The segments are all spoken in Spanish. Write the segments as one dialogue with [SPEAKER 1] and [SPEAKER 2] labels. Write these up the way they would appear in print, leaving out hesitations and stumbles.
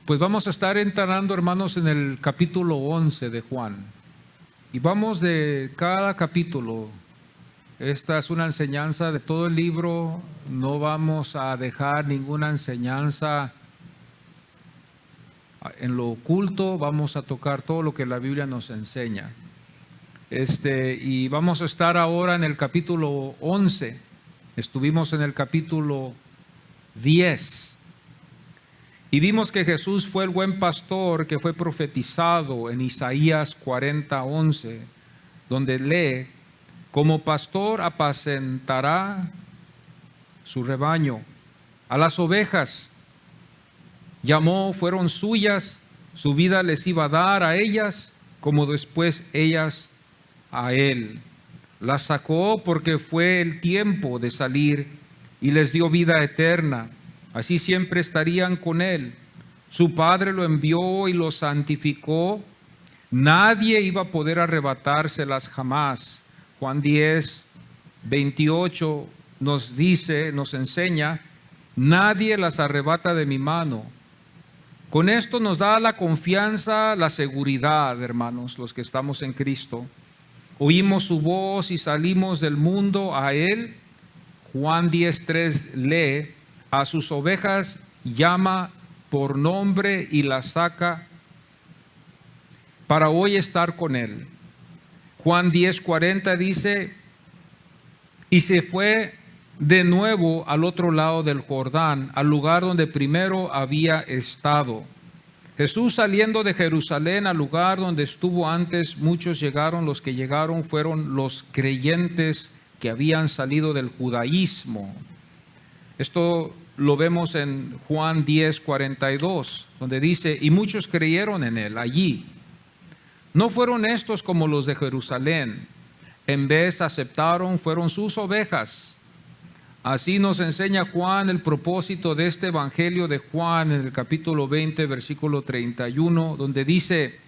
[SPEAKER 1] Pues vamos a estar entrando, hermanos, en el capítulo 11 de Juan. Y vamos de cada capítulo. Esta es una enseñanza de todo el libro. No vamos a dejar ninguna enseñanza en lo oculto. Vamos a tocar todo lo que la Biblia nos enseña. Y vamos a estar ahora en el capítulo 11. Estuvimos en el capítulo 10. Y vimos que Jesús fue el buen pastor que fue profetizado en Isaías 40:11, donde lee: como pastor apacentará su rebaño. A las ovejas llamó, fueron suyas, su vida les iba a dar a ellas, como después ellas a él. Las sacó porque fue el tiempo de salir y les dio vida eterna. Así siempre estarían con él. Su Padre lo envió y lo santificó. Nadie iba a poder arrebatárselas jamás. Juan 10:28 nos dice, nos enseña: nadie las arrebata de mi mano. Con esto nos da la confianza, la seguridad, hermanos, los que estamos en Cristo. Oímos su voz y salimos del mundo a él. Juan 10:3 lee: a sus ovejas llama por nombre y las saca para hoy estar con él. Juan 10:40 dice: y se fue de nuevo al otro lado del Jordán, al lugar donde primero había estado. Jesús, saliendo de Jerusalén al lugar donde estuvo antes, muchos llegaron. Los que llegaron fueron los creyentes que habían salido del judaísmo. Esto lo vemos en Juan 10:42, donde dice: y muchos creyeron en él allí. No fueron estos como los de Jerusalén. En vez aceptaron, fueron sus ovejas. Así nos enseña Juan el propósito de este evangelio de Juan en el capítulo 20, versículo 31, donde dice: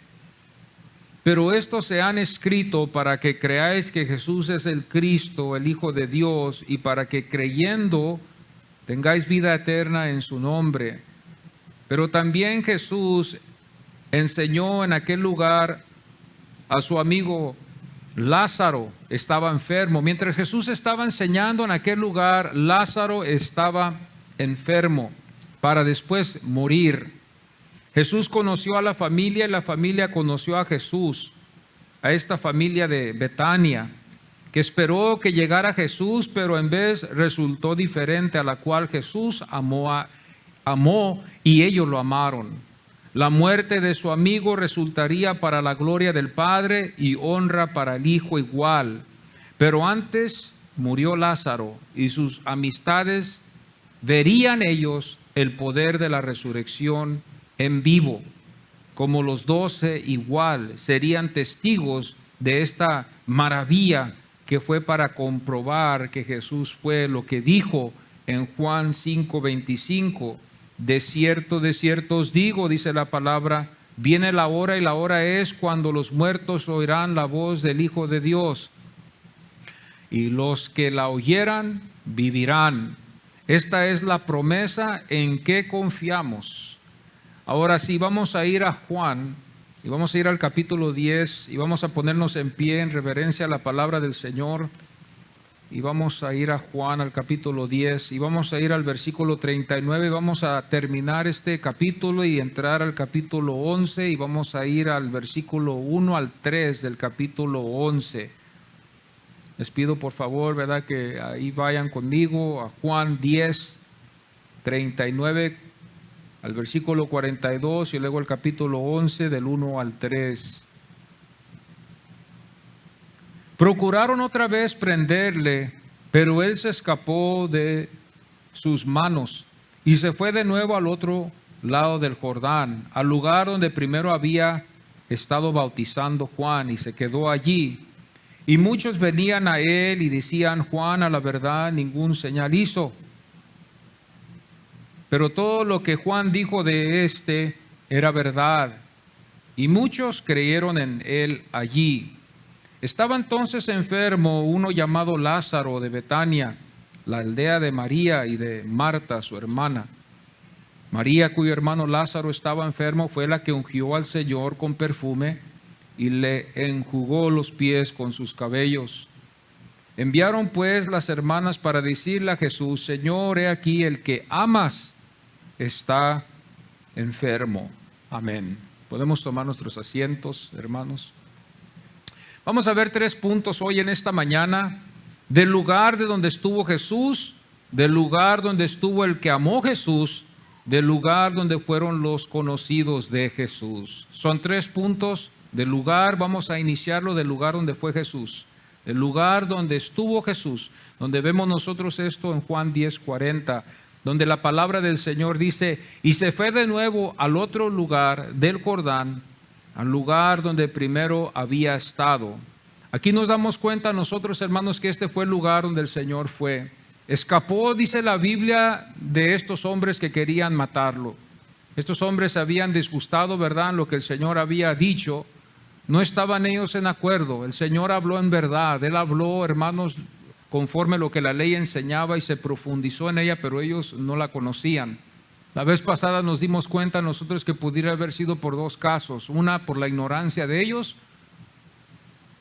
[SPEAKER 1] pero estos se han escrito para que creáis que Jesús es el Cristo, el Hijo de Dios, y para que creyendo tengáis vida eterna en su nombre. Pero también Jesús enseñó en aquel lugar a su amigo Lázaro, estaba enfermo. Mientras Jesús estaba enseñando en aquel lugar, Lázaro estaba enfermo para después morir. Jesús conoció a la familia y la familia conoció a Jesús, a esta familia de Betania, que esperó que llegara Jesús, pero en vez resultó diferente, a la cual Jesús amó y ellos lo amaron. La muerte de su amigo resultaría para la gloria del Padre y honra para el Hijo igual. Pero antes murió Lázaro y sus amistades verían ellos el poder de la resurrección en vivo. Como los 12 igual serían testigos de esta maravilla que fue para comprobar que Jesús fue lo que dijo en Juan 5:25. De cierto os digo, dice la palabra, viene la hora y la hora es cuando los muertos oirán la voz del Hijo de Dios. Y los que la oyeran vivirán. Esta es la promesa en que confiamos. Ahora sí, vamos a ir a Juan y vamos a ir al capítulo 10 y vamos a ponernos en pie en reverencia a la palabra del Señor. Y vamos a ir a Juan al capítulo 10 y vamos a ir al versículo 39. Vamos a terminar este capítulo y entrar al capítulo 11 y vamos a ir al versículo 1 al 3 del capítulo 11. Les pido por favor, ¿verdad?, que ahí vayan conmigo a Juan 10, 39 al versículo 42 y luego el capítulo 11 del 1 al 3. Procuraron otra vez prenderle, pero él se escapó de sus manos y se fue de nuevo al otro lado del Jordán, al lugar donde primero había estado bautizando Juan, y se quedó allí. Y muchos venían a él y decían: Juan, a la verdad, ningún señal hizo. Pero todo lo que Juan dijo de éste era verdad, y muchos creyeron en él allí. Estaba entonces enfermo uno llamado Lázaro de Betania, la aldea de María y de Marta, su hermana. María, cuyo hermano Lázaro estaba enfermo, fue la que ungió al Señor con perfume y le enjugó los pies con sus cabellos. Enviaron pues las hermanas para decirle a Jesús: Señor, he aquí el que amas está enfermo. Amén. Podemos tomar nuestros asientos, hermanos. Vamos a ver 3 puntos hoy en esta mañana del lugar de donde estuvo Jesús, del lugar donde estuvo el que amó Jesús, del lugar donde fueron los conocidos de Jesús. Son 3 puntos del lugar. Vamos a iniciarlo del lugar donde fue Jesús, el lugar donde estuvo Jesús, donde vemos nosotros esto en Juan 10:40, donde la palabra del Señor dice: y se fue de nuevo al otro lugar del Jordán, al lugar donde primero había estado. Aquí nos damos cuenta nosotros, hermanos, que este fue el lugar donde el Señor fue. Escapó, dice la Biblia, de estos hombres que querían matarlo. Estos hombres habían disgustado, ¿verdad?, lo que el Señor había dicho. No estaban ellos en acuerdo. El Señor habló en verdad. Él habló, hermanos, conforme a lo que la ley enseñaba y se profundizó en ella, pero ellos no la conocían. La vez pasada nos dimos cuenta nosotros que pudiera haber sido por 2 casos. Una, por la ignorancia de ellos,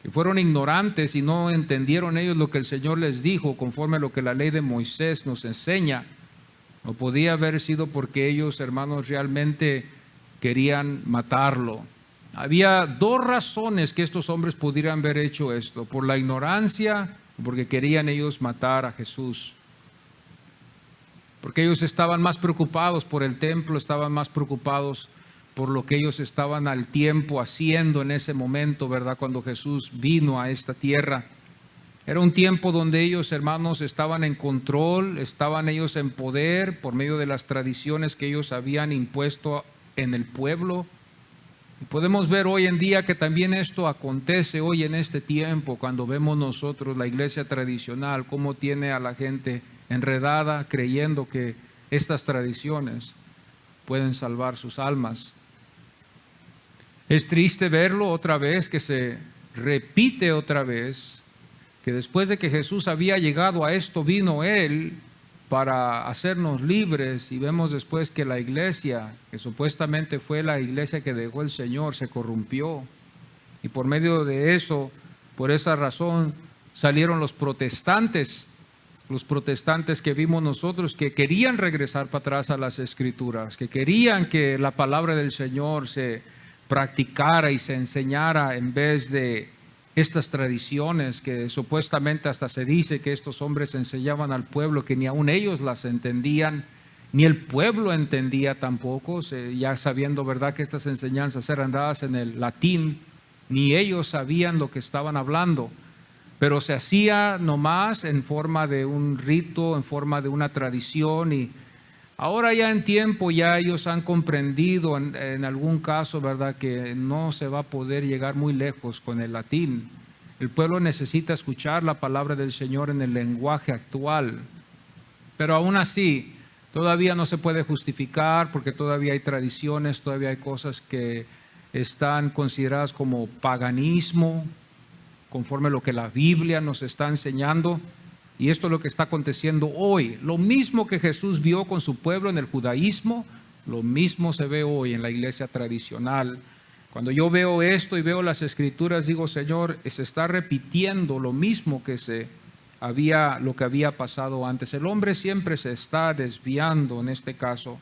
[SPEAKER 1] que fueron ignorantes y no entendieron ellos lo que el Señor les dijo conforme a lo que la ley de Moisés nos enseña. O podía haber sido porque ellos, hermanos, realmente querían matarlo. Había 2 razones que estos hombres pudieran haber hecho esto: por la ignorancia, porque querían ellos matar a Jesús. Porque ellos estaban más preocupados por el templo, estaban más preocupados por lo que ellos estaban al tiempo haciendo en ese momento, ¿verdad?, cuando Jesús vino a esta tierra. Era un tiempo donde ellos, hermanos, estaban en control, estaban ellos en poder por medio de las tradiciones que ellos habían impuesto en el pueblo. Y podemos ver hoy en día que también esto acontece hoy en este tiempo, cuando vemos nosotros la iglesia tradicional, cómo tiene a la gente enredada creyendo que estas tradiciones pueden salvar sus almas. Es triste verlo otra vez, que se repite otra vez, que después de que Jesús había llegado a esto, vino Él para hacernos libres, y vemos después que la iglesia, que supuestamente fue la iglesia que dejó el Señor, se corrompió. Y por medio de eso, por esa razón, salieron los protestantes que vimos nosotros, que querían regresar para atrás a las Escrituras, que querían que la palabra del Señor se practicara y se enseñara en vez de estas tradiciones que supuestamente hasta se dice que estos hombres enseñaban al pueblo, que ni aun ellos las entendían, ni el pueblo entendía tampoco, ya sabiendo, ¿verdad?, que estas enseñanzas eran dadas en el latín, ni ellos sabían lo que estaban hablando, pero se hacía nomás en forma de un rito, en forma de una tradición. Y ahora ya en tiempo ya ellos han comprendido en algún caso, ¿verdad?, que no se va a poder llegar muy lejos con el latín. El pueblo necesita escuchar la palabra del Señor en el lenguaje actual. Pero aún así, todavía no se puede justificar, porque todavía hay tradiciones, todavía hay cosas que están consideradas como paganismo, conforme a lo que la Biblia nos está enseñando. Y esto es lo que está aconteciendo hoy. Lo mismo que Jesús vio con su pueblo en el judaísmo, lo mismo se ve hoy en la iglesia tradicional. Cuando yo veo esto y veo las Escrituras, digo: Señor, se está repitiendo lo mismo que lo que había pasado antes. El hombre siempre se está desviando en este caso.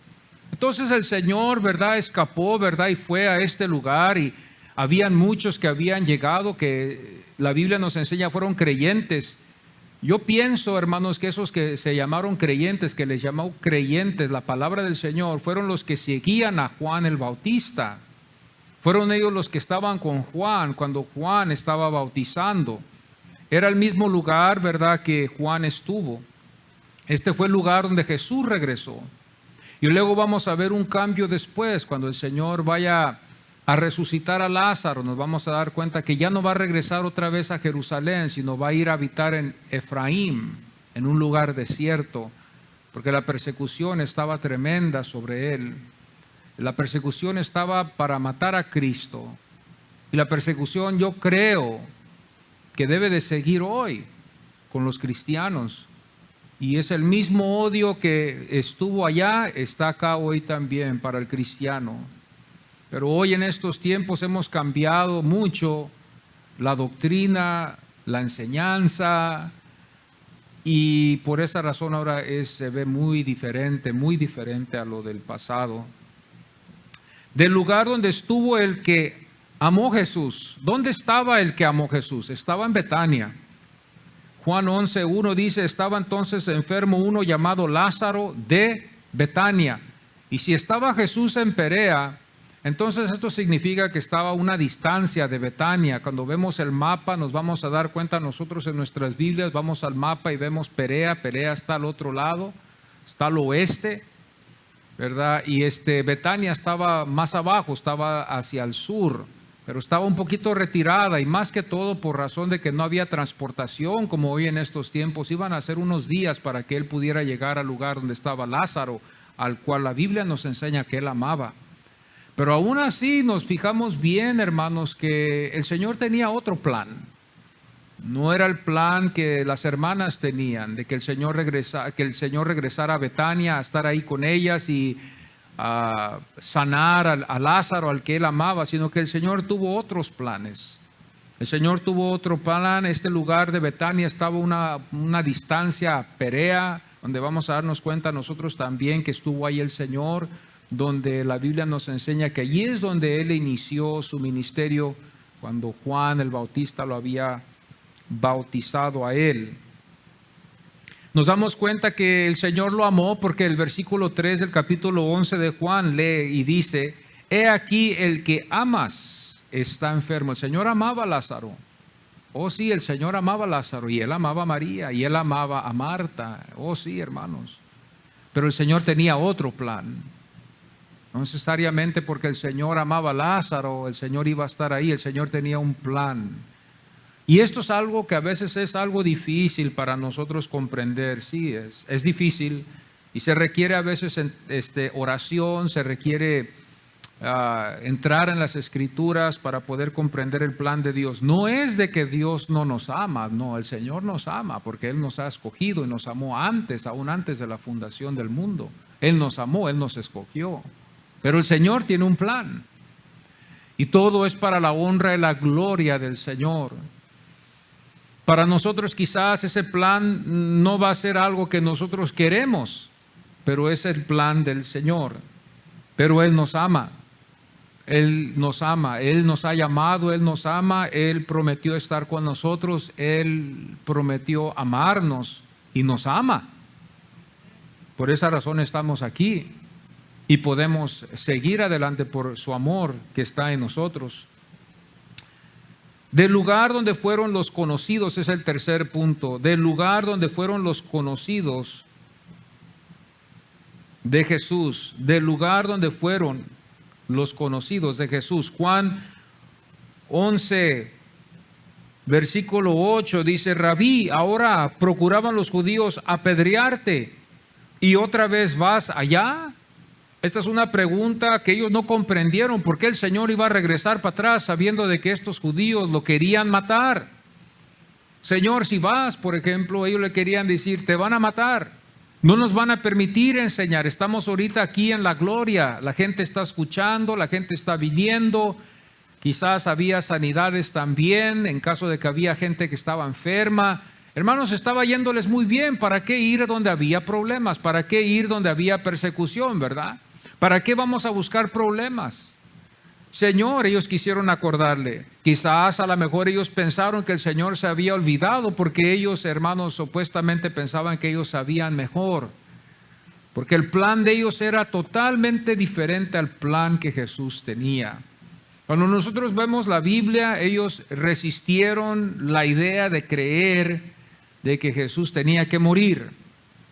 [SPEAKER 1] Entonces el Señor, ¿verdad?, escapó, ¿verdad?, y fue a este lugar, y habían muchos que habían llegado, que la Biblia nos enseña fueron creyentes. Yo pienso, hermanos, que esos que se llamaron creyentes, que les llamó creyentes la palabra del Señor, fueron los que seguían a Juan el Bautista. Fueron ellos los que estaban con Juan cuando Juan estaba bautizando. Era el mismo lugar, ¿verdad?, que Juan estuvo. Este fue el lugar donde Jesús regresó. Y luego vamos a ver un cambio después, cuando el Señor vaya a resucitar a Lázaro. Nos vamos a dar cuenta que ya no va a regresar otra vez a Jerusalén, sino va a ir a habitar en Efraín, en un lugar desierto, porque la persecución estaba tremenda sobre él. La persecución estaba para matar a Cristo, y la persecución, yo creo, que debe de seguir hoy con los cristianos. Y es el mismo odio que estuvo allá, está acá hoy también para el cristiano. Pero hoy en estos tiempos hemos cambiado mucho la doctrina, la enseñanza, y por esa razón ahora se ve muy diferente a lo del pasado. Del lugar donde estuvo el que amó Jesús. ¿Dónde estaba el que amó Jesús? Estaba en Betania. Juan 11:1 dice, estaba entonces enfermo uno llamado Lázaro de Betania. Y si estaba Jesús en Perea, entonces esto significa que estaba a una distancia de Betania. Cuando vemos el mapa nos vamos a dar cuenta nosotros en nuestras Biblias, vamos al mapa y vemos Perea. Perea está al otro lado, está al oeste, ¿verdad? Y Betania estaba más abajo, estaba hacia el sur, pero estaba un poquito retirada, y más que todo por razón de que no había transportación como hoy en estos tiempos. Iban a ser unos días para que él pudiera llegar al lugar donde estaba Lázaro, al cual la Biblia nos enseña que él amaba. Pero aún así nos fijamos bien, hermanos, que el Señor tenía otro plan. No era el plan que las hermanas tenían, de que el Señor regresara a Betania, a estar ahí con ellas y a sanar a Lázaro, al que él amaba, sino que el Señor tuvo otros planes. El Señor tuvo otro plan. Este lugar de Betania estaba una distancia a Perea, donde vamos a darnos cuenta nosotros también que estuvo ahí el Señor, donde la Biblia nos enseña que allí es donde él inició su ministerio, cuando Juan el Bautista lo había bautizado a él. Nos damos cuenta que el Señor lo amó porque el versículo 3 del capítulo 11 de Juan lee y dice, he aquí el que amas está enfermo. El Señor amaba a Lázaro. Oh sí, el Señor amaba a Lázaro, y él amaba a María, y él amaba a Marta. Oh sí, hermanos. Pero el Señor tenía otro plan. No necesariamente porque el Señor amaba a Lázaro, el Señor iba a estar ahí. El Señor tenía un plan. Y esto es algo que a veces es algo difícil para nosotros comprender. Sí, es difícil, y se requiere a veces oración, se requiere entrar en las Escrituras para poder comprender el plan de Dios. No es de que Dios no nos ama, no, el Señor nos ama porque Él nos ha escogido y nos amó antes, aún antes de la fundación del mundo. Él nos amó, Él nos escogió. Pero el Señor tiene un plan, y todo es para la honra y la gloria del Señor. Para nosotros quizás ese plan no va a ser algo que nosotros queremos, pero es el plan del Señor. Pero Él nos ama, Él nos ama, Él nos ha llamado, Él nos ama, Él prometió estar con nosotros, Él prometió amarnos y nos ama. Por esa razón estamos aquí y podemos seguir adelante por su amor que está en nosotros. Del lugar donde fueron los conocidos, es el tercer punto. Del lugar donde fueron los conocidos de Jesús. Del lugar donde fueron los conocidos de Jesús. Juan 11, versículo 8 dice, Rabí, ahora procuraban los judíos apedrearte, ¿y otra vez vas allá? Esta es una pregunta que ellos no comprendieron. ¿Por qué el Señor iba a regresar para atrás sabiendo de que estos judíos lo querían matar? Señor, si vas, por ejemplo, ellos le querían decir, te van a matar, no nos van a permitir enseñar. Estamos ahorita aquí en la gloria, la gente está escuchando, la gente está viniendo. Quizás había sanidades también, en caso de que había gente que estaba enferma. Hermanos, estaba yéndoles muy bien. ¿Para qué ir donde había problemas? ¿Para qué ir donde había persecución, verdad? ¿Para qué vamos a buscar problemas? Señor, ellos quisieron acordarle. Quizás a lo mejor ellos pensaron que el Señor se había olvidado, porque ellos, hermanos, supuestamente pensaban que ellos sabían mejor. Porque el plan de ellos era totalmente diferente al plan que Jesús tenía. Cuando nosotros vemos la Biblia, ellos resistieron la idea de creer de que Jesús tenía que morir.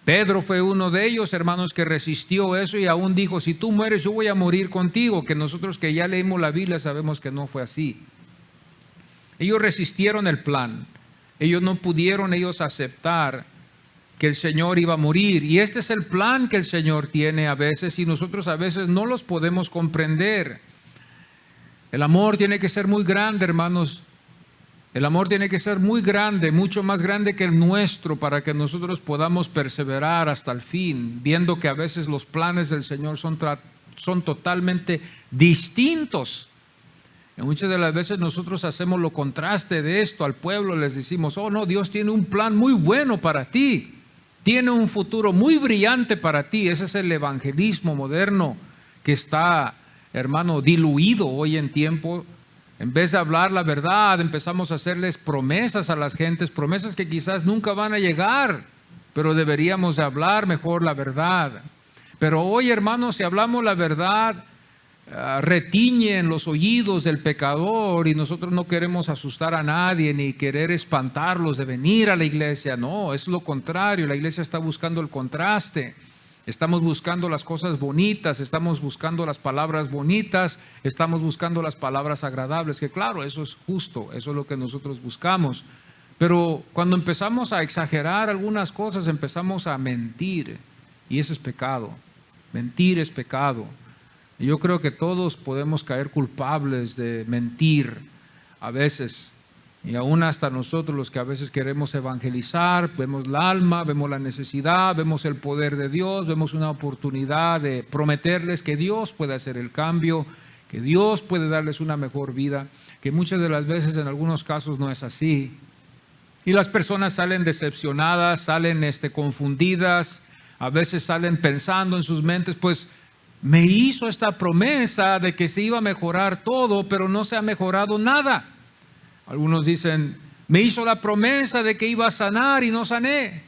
[SPEAKER 1] Pedro fue uno de ellos, hermanos, que resistió eso y aún dijo, si tú mueres yo voy a morir contigo, que nosotros que ya leímos la Biblia sabemos que no fue así. Ellos resistieron el plan, ellos no pudieron aceptar que el Señor iba a morir, y este es el plan que el Señor tiene a veces y nosotros a veces no los podemos comprender. El amor tiene que ser muy grande, hermanos. El amor tiene que ser muy grande, mucho más grande que el nuestro, para que nosotros podamos perseverar hasta el fin, viendo que a veces los planes del Señor son totalmente distintos. Y muchas de las veces nosotros hacemos lo contraste de esto al pueblo, les decimos, oh no, Dios tiene un plan muy bueno para ti, tiene un futuro muy brillante para ti. Ese es el evangelismo moderno que está, hermano, diluido hoy en tiempo. En vez de hablar la verdad, empezamos a hacerles promesas a las gentes, promesas que quizás nunca van a llegar, pero deberíamos de hablar mejor la verdad. Pero hoy, hermanos, si hablamos la verdad, retiñe en los oídos del pecador, y nosotros no queremos asustar a nadie ni querer espantarlos de venir a la iglesia. No, es lo contrario. La iglesia está buscando el contraste. Estamos buscando las cosas bonitas, estamos buscando las palabras bonitas, estamos buscando las palabras agradables, que claro, eso es justo, eso es lo que nosotros buscamos. Pero cuando empezamos a exagerar algunas cosas, empezamos a mentir, y eso es pecado. Mentir es pecado. Y yo creo que todos podemos caer culpables de mentir a veces. Y aún hasta nosotros, los que a veces queremos evangelizar, vemos el alma, vemos la necesidad, vemos el poder de Dios, vemos una oportunidad de prometerles que Dios puede hacer el cambio, que Dios puede darles una mejor vida, que muchas de las veces en algunos casos no es así. Y las personas salen decepcionadas, salen confundidas, a veces salen pensando en sus mentes, pues me hizo esta promesa de que se iba a mejorar todo, pero no se ha mejorado nada. Algunos dicen, me hizo la promesa de que iba a sanar y no sané.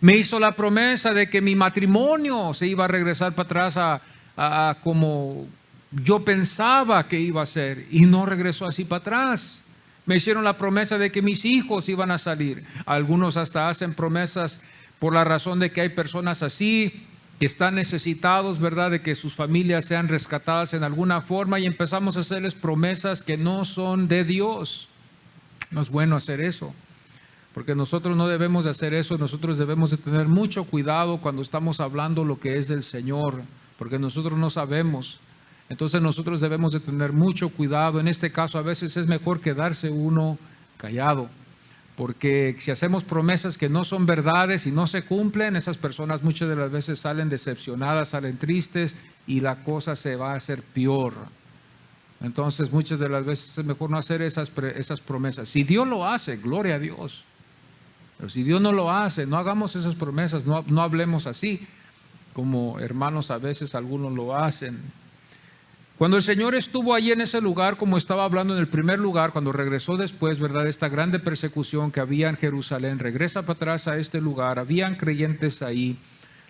[SPEAKER 1] Me hizo la promesa de que mi matrimonio se iba a regresar para atrás a como yo pensaba que iba a ser, y no regresó así para atrás. Me hicieron la promesa de que mis hijos iban a salir. Algunos hasta hacen promesas por la razón de que hay personas así que están necesitados, ¿verdad?, de que sus familias sean rescatadas en alguna forma, y empezamos a hacerles promesas que no son de Dios. No es bueno hacer eso, porque nosotros no debemos de hacer eso. Nosotros debemos de tener mucho cuidado cuando estamos hablando lo que es del Señor, porque nosotros no sabemos. Entonces nosotros debemos de tener mucho cuidado. En este caso a veces es mejor quedarse uno callado, porque si hacemos promesas que no son verdades y no se cumplen, esas personas muchas de las veces salen decepcionadas, salen tristes, y la cosa se va a hacer peor. Entonces muchas de las veces es mejor no hacer esas promesas. Si Dios lo hace, gloria a Dios. Pero si Dios no lo hace, no hagamos esas promesas, no hablemos así, como hermanos a veces algunos lo hacen. Cuando el Señor estuvo allí en ese lugar, como estaba hablando en el primer lugar, cuando regresó después, ¿verdad?, esta grande persecución que había en Jerusalén, regresa para atrás a este lugar, habían creyentes ahí.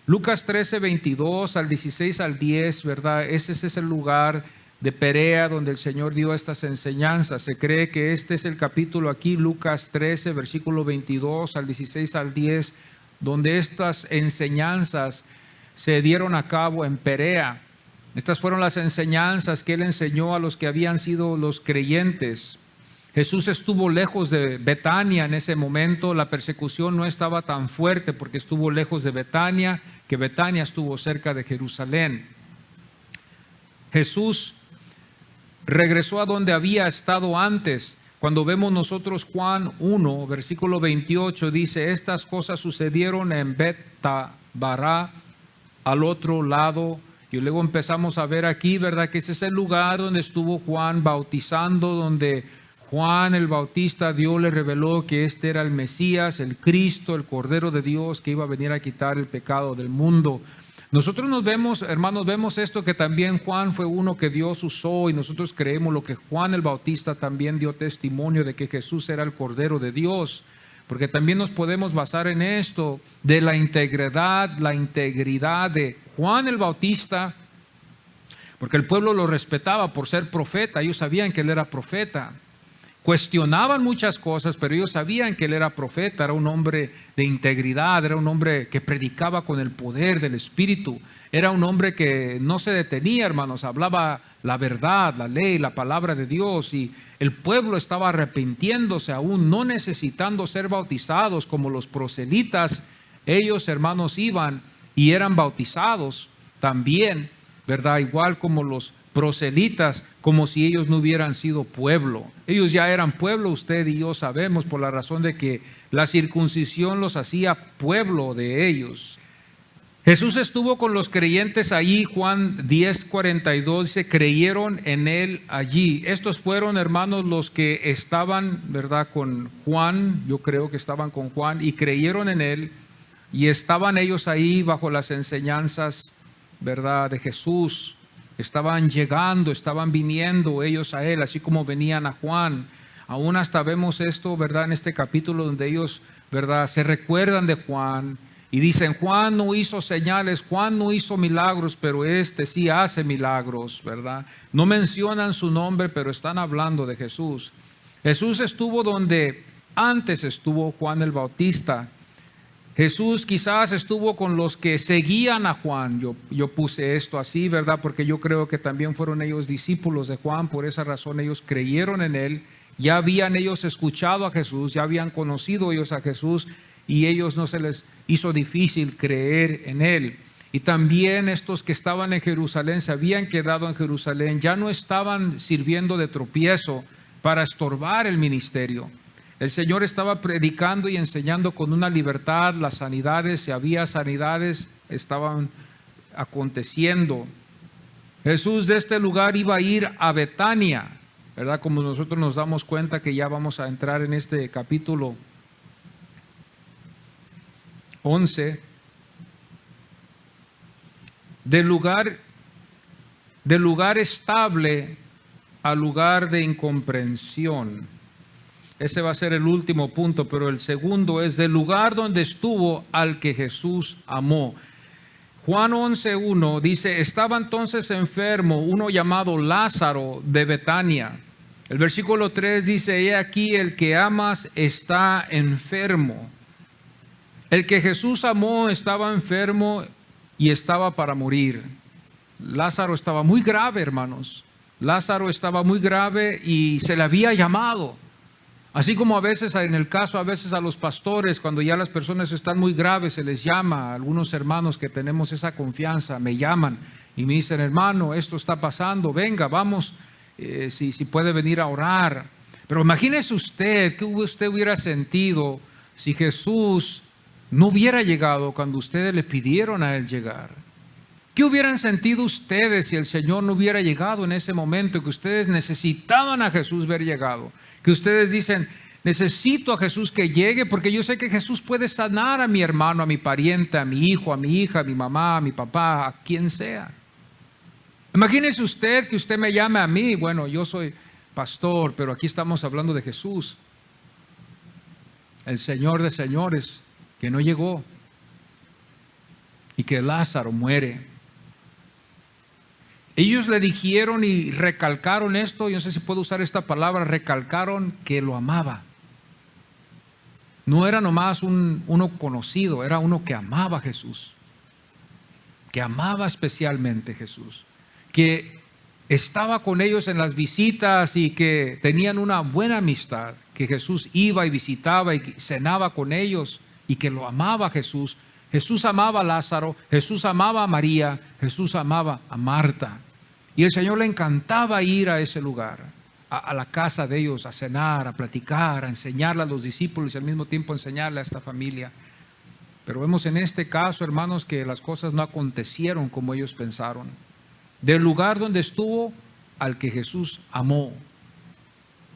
[SPEAKER 1] Lucas 13, 22 al 16 al 10, ¿verdad? Ese es el lugar de Perea donde el Señor dio estas enseñanzas. Se cree que este es el capítulo aquí, Lucas 13, versículo 22 al 16 al 10, donde estas enseñanzas se dieron a cabo en Perea. Estas fueron las enseñanzas que Él enseñó a los que habían sido los creyentes. Jesús estuvo lejos de Betania en ese momento. La persecución no estaba tan fuerte porque estuvo lejos de Betania, que Betania estuvo cerca de Jerusalén. Jesús regresó a donde había estado antes. Cuando vemos nosotros Juan 1, versículo 28, dice, estas cosas sucedieron en Bet-Bará, al otro lado. Y luego empezamos a ver aquí, ¿verdad?, que ese es el lugar donde estuvo Juan bautizando, donde Juan el Bautista, Dios le reveló que este era el Mesías, el Cristo, el Cordero de Dios, que iba a venir a quitar el pecado del mundo. Nosotros nos vemos, hermanos, vemos esto, que también Juan fue uno que Dios usó, y nosotros creemos lo que Juan el Bautista también dio testimonio de que Jesús era el Cordero de Dios, porque también nos podemos basar en esto, de la integridad de Juan el Bautista, porque el pueblo lo respetaba por ser profeta. Ellos sabían que él era profeta. Cuestionaban muchas cosas, pero ellos sabían que él era profeta, era un hombre de integridad, era un hombre que predicaba con el poder del Espíritu, era un hombre que no se detenía, hermanos, hablaba la verdad, la ley, la palabra de Dios, y el pueblo estaba arrepintiéndose aún, no necesitando ser bautizados como los proselitas. Ellos, hermanos, iban y eran bautizados también, ¿verdad? Igual como los proselitas, como si ellos no hubieran sido pueblo. Ellos ya eran pueblo, usted y yo sabemos, por la razón de que la circuncisión los hacía pueblo de ellos. Jesús estuvo con los creyentes allí. Juan 10:42 dice, creyeron en él allí. Estos fueron, hermanos, los que estaban, ¿verdad?, con Juan. Yo creo que estaban con Juan y creyeron en él, y estaban ellos ahí bajo las enseñanzas, ¿verdad?, de Jesús. Estaban llegando, estaban viniendo ellos a él, así como venían a Juan. Aún hasta vemos esto, ¿verdad?, en este capítulo donde ellos, ¿verdad?, se recuerdan de Juan y dicen, Juan no hizo señales, Juan no hizo milagros, pero este sí hace milagros, ¿verdad? No mencionan su nombre, pero están hablando de Jesús. Jesús estuvo donde antes estuvo Juan el Bautista. Jesús quizás estuvo con los que seguían a Juan. Yo puse esto así, ¿verdad?, porque yo creo que también fueron ellos discípulos de Juan. Por esa razón ellos creyeron en él. Ya habían ellos escuchado a Jesús, ya habían conocido ellos a Jesús, y ellos no se les hizo difícil creer en él. Y también estos que estaban en Jerusalén, se habían quedado en Jerusalén, ya no estaban sirviendo de tropiezo para estorbar el ministerio. El Señor estaba predicando y enseñando con una libertad. Las sanidades, si había sanidades, estaban aconteciendo. Jesús de este lugar iba a ir a Betania, ¿verdad? Como nosotros nos damos cuenta que ya vamos a entrar en este capítulo 11, de lugar estable a lugar de incomprensión. Ese va a ser el último punto, pero el segundo es del lugar donde estuvo al que Jesús amó. Juan 11:1 dice, estaba entonces enfermo uno llamado Lázaro de Betania. El versículo 3 dice, he aquí el que amas está enfermo. El que Jesús amó estaba enfermo y estaba para morir. Lázaro estaba muy grave, hermanos. Lázaro estaba muy grave y se le había llamado. Así como a veces, en el caso a veces a los pastores, cuando ya las personas están muy graves, se les llama. A algunos hermanos que tenemos esa confianza, me llaman y me dicen, hermano, esto está pasando, venga, vamos, si puede venir a orar. Pero imagínese usted, ¿qué usted hubiera sentido si Jesús no hubiera llegado cuando ustedes le pidieron a él llegar? ¿Qué hubieran sentido ustedes si el Señor no hubiera llegado en ese momento que ustedes necesitaban a Jesús ver llegado? Que ustedes dicen, necesito a Jesús que llegue, porque yo sé que Jesús puede sanar a mi hermano, a mi pariente, a mi hijo, a mi hija, a mi mamá, a mi papá, a quien sea. Imagínese usted que usted me llame a mí. Bueno, yo soy pastor, pero aquí estamos hablando de Jesús, el Señor de señores, que no llegó y que Lázaro muere. Ellos le dijeron y recalcaron esto, yo no sé si puedo usar esta palabra, recalcaron que lo amaba. No era nomás uno conocido, era uno que amaba a Jesús, que amaba especialmente a Jesús, que estaba con ellos en las visitas y que tenían una buena amistad, que Jesús iba y visitaba y cenaba con ellos y que lo amaba a Jesús. Jesús amaba a Lázaro, Jesús amaba a María, Jesús amaba a Marta. Y el Señor le encantaba ir a ese lugar, a la casa de ellos, a cenar, a platicar, a enseñarle a los discípulos y al mismo tiempo enseñarle a esta familia. Pero vemos en este caso, hermanos, que las cosas no acontecieron como ellos pensaron. Del lugar donde estuvo al que Jesús amó.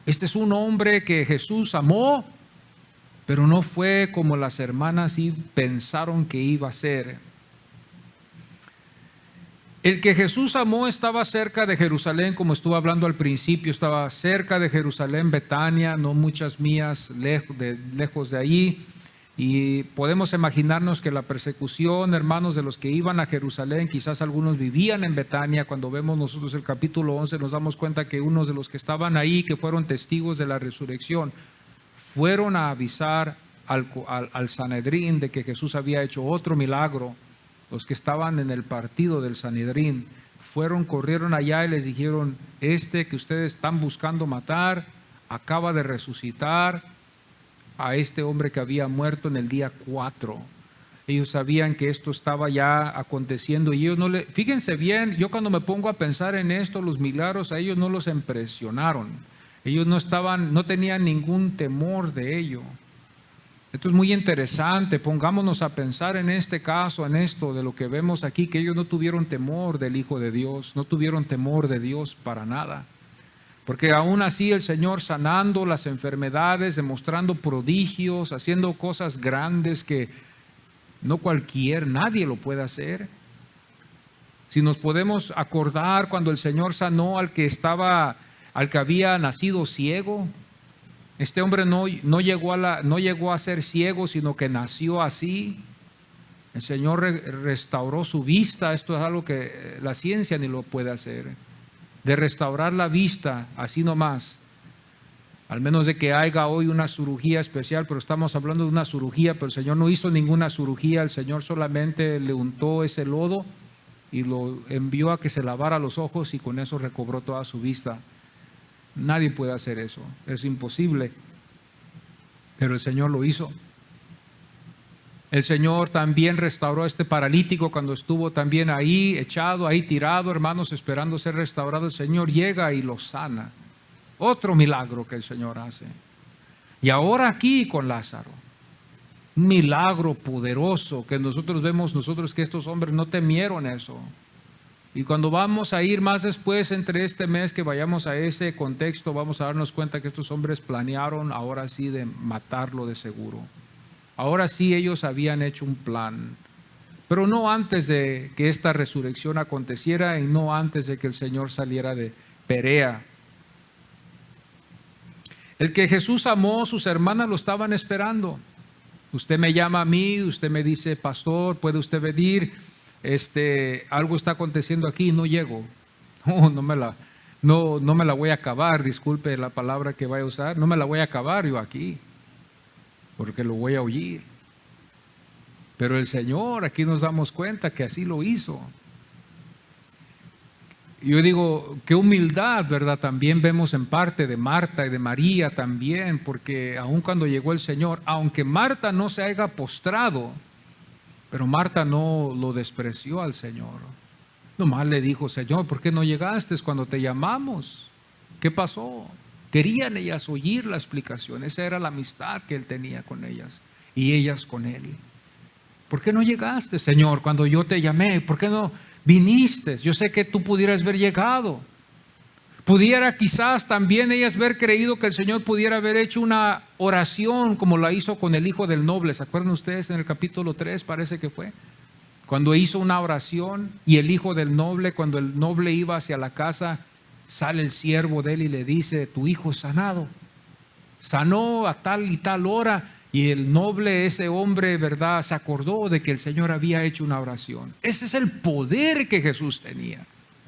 [SPEAKER 1] Este es un hombre que Jesús amó, pero no fue como las hermanas pensaron que iba a ser. El que Jesús amó estaba cerca de Jerusalén, como estuve hablando al principio, estaba cerca de Jerusalén, Betania, no muchas millas lejos de ahí. Y podemos imaginarnos que la persecución, hermanos, de los que iban a Jerusalén, quizás algunos vivían en Betania. Cuando vemos nosotros el capítulo 11, nos damos cuenta que unos de los que estaban ahí, que fueron testigos de la resurrección, fueron a avisar al Sanedrín de que Jesús había hecho otro milagro. Los que estaban en el partido del Sanedrín corrieron allá y les dijeron, este que ustedes están buscando matar, acaba de resucitar a este hombre que había muerto en el día 4. Ellos sabían que esto estaba ya aconteciendo y ellos no le... Fíjense bien, yo cuando me pongo a pensar en esto, los milagros a ellos no los impresionaron. Ellos no tenían ningún temor de ello. Esto es muy interesante, pongámonos a pensar en este caso, en esto de lo que vemos aquí, que ellos no tuvieron temor del Hijo de Dios, no tuvieron temor de Dios para nada. Porque aún así el Señor sanando las enfermedades, demostrando prodigios, haciendo cosas grandes que nadie lo puede hacer. Si nos podemos acordar cuando el Señor sanó al que había nacido ciego. Este hombre no llegó a ser ciego, sino que nació así. El Señor restauró su vista. Esto es algo que la ciencia ni lo puede hacer. De restaurar la vista, así nomás. Al menos de que haya hoy una cirugía especial, pero estamos hablando de una cirugía, pero el Señor no hizo ninguna cirugía. El Señor solamente le untó ese lodo y lo envió a que se lavara los ojos y con eso recobró toda su vista. Nadie puede hacer eso, es imposible, pero el Señor lo hizo. El Señor también restauró a este paralítico cuando estuvo también ahí, echado, ahí tirado, hermanos, esperando ser restaurado. El Señor llega y lo sana. Otro milagro que el Señor hace. Y ahora aquí con Lázaro, un milagro poderoso que nosotros vemos, que estos hombres no temieron eso. Y cuando vamos a ir más después, entre este mes que vayamos a ese contexto, vamos a darnos cuenta que estos hombres planearon ahora sí de matarlo de seguro. Ahora sí ellos habían hecho un plan, pero no antes de que esta resurrección aconteciera y no antes de que el Señor saliera de Perea. El que Jesús amó, sus hermanas lo estaban esperando. Usted me llama a mí, usted me dice, pastor, ¿puede usted venir? Algo está aconteciendo aquí y no llego. No me la voy a acabar, disculpe la palabra que vaya a usar, no me la voy a acabar yo aquí, porque lo voy a oír. Pero el Señor, aquí nos damos cuenta que así lo hizo. Yo digo, qué humildad, ¿verdad? También vemos en parte de Marta y de María también, porque aun cuando llegó el Señor, aunque Marta no se haya postrado, pero Marta no lo despreció al Señor. Nomás le dijo, Señor, ¿por qué no llegaste cuando te llamamos? ¿Qué pasó? Querían ellas oír la explicación. Esa era la amistad que Él tenía con ellas y ellas con Él. ¿Por qué no llegaste, Señor, cuando yo te llamé? ¿Por qué no viniste? Yo sé que tú pudieras haber llegado. Pudiera quizás también ellas haber creído que el Señor pudiera haber hecho una oración como la hizo con el hijo del noble. ¿Se acuerdan ustedes en el capítulo 3? Parece que fue. Cuando hizo una oración y el hijo del noble, cuando el noble iba hacia la casa, sale el siervo de él y le dice, tu hijo es sanado. Sanó a tal y tal hora. Y el noble, ese hombre, ¿verdad?, se acordó de que el Señor había hecho una oración. Ese es el poder que Jesús tenía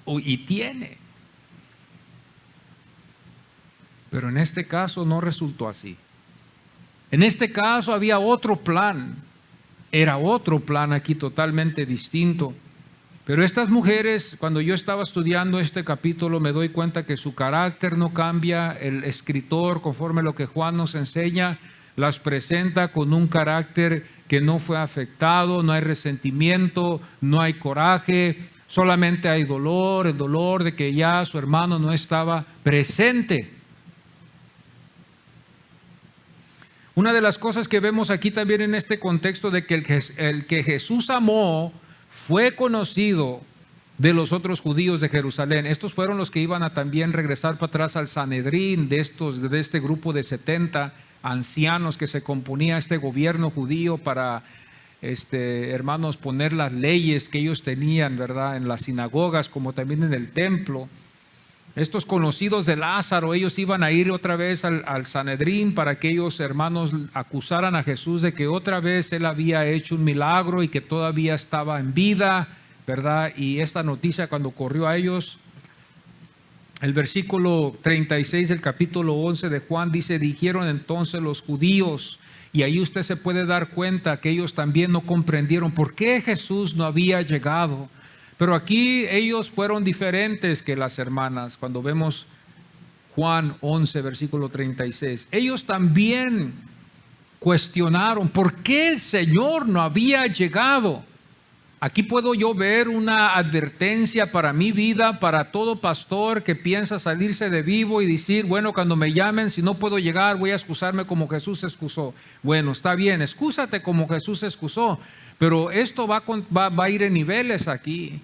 [SPEAKER 1] y tiene. Pero en este caso no resultó así. En este caso había otro plan. Era otro plan aquí totalmente distinto. Pero estas mujeres, cuando yo estaba estudiando este capítulo, me doy cuenta que su carácter no cambia. El escritor, conforme a lo que Juan nos enseña, las presenta con un carácter que no fue afectado, no hay resentimiento, no hay coraje, solamente hay dolor, el dolor de que ya su hermano no estaba presente. Una de las cosas que vemos aquí también en este contexto de que el que Jesús amó fue conocido de los otros judíos de Jerusalén. Estos fueron los que iban a también regresar para atrás al Sanedrín de este grupo de 70 ancianos que se componía este gobierno judío para, hermanos, poner las leyes que ellos tenían, ¿verdad?, en las sinagogas como también en el templo. Estos conocidos de Lázaro, ellos iban a ir otra vez al Sanedrín para que ellos, hermanos, acusaran a Jesús de que otra vez Él había hecho un milagro y que todavía estaba en vida, ¿verdad? Y esta noticia cuando corrió a ellos, el versículo 36 del capítulo 11 de Juan dice, dijeron entonces los judíos, y ahí usted se puede dar cuenta que ellos también no comprendieron por qué Jesús no había llegado. Pero aquí ellos fueron diferentes que las hermanas. Cuando vemos Juan 11, versículo 36. Ellos también cuestionaron por qué el Señor no había llegado. Aquí puedo yo ver una advertencia para mi vida, para todo pastor que piensa salirse de vivo y decir, bueno, cuando me llamen, si no puedo llegar, voy a excusarme como Jesús se excusó. Bueno, está bien, excúsate como Jesús se excusó, pero esto va a ir en niveles aquí.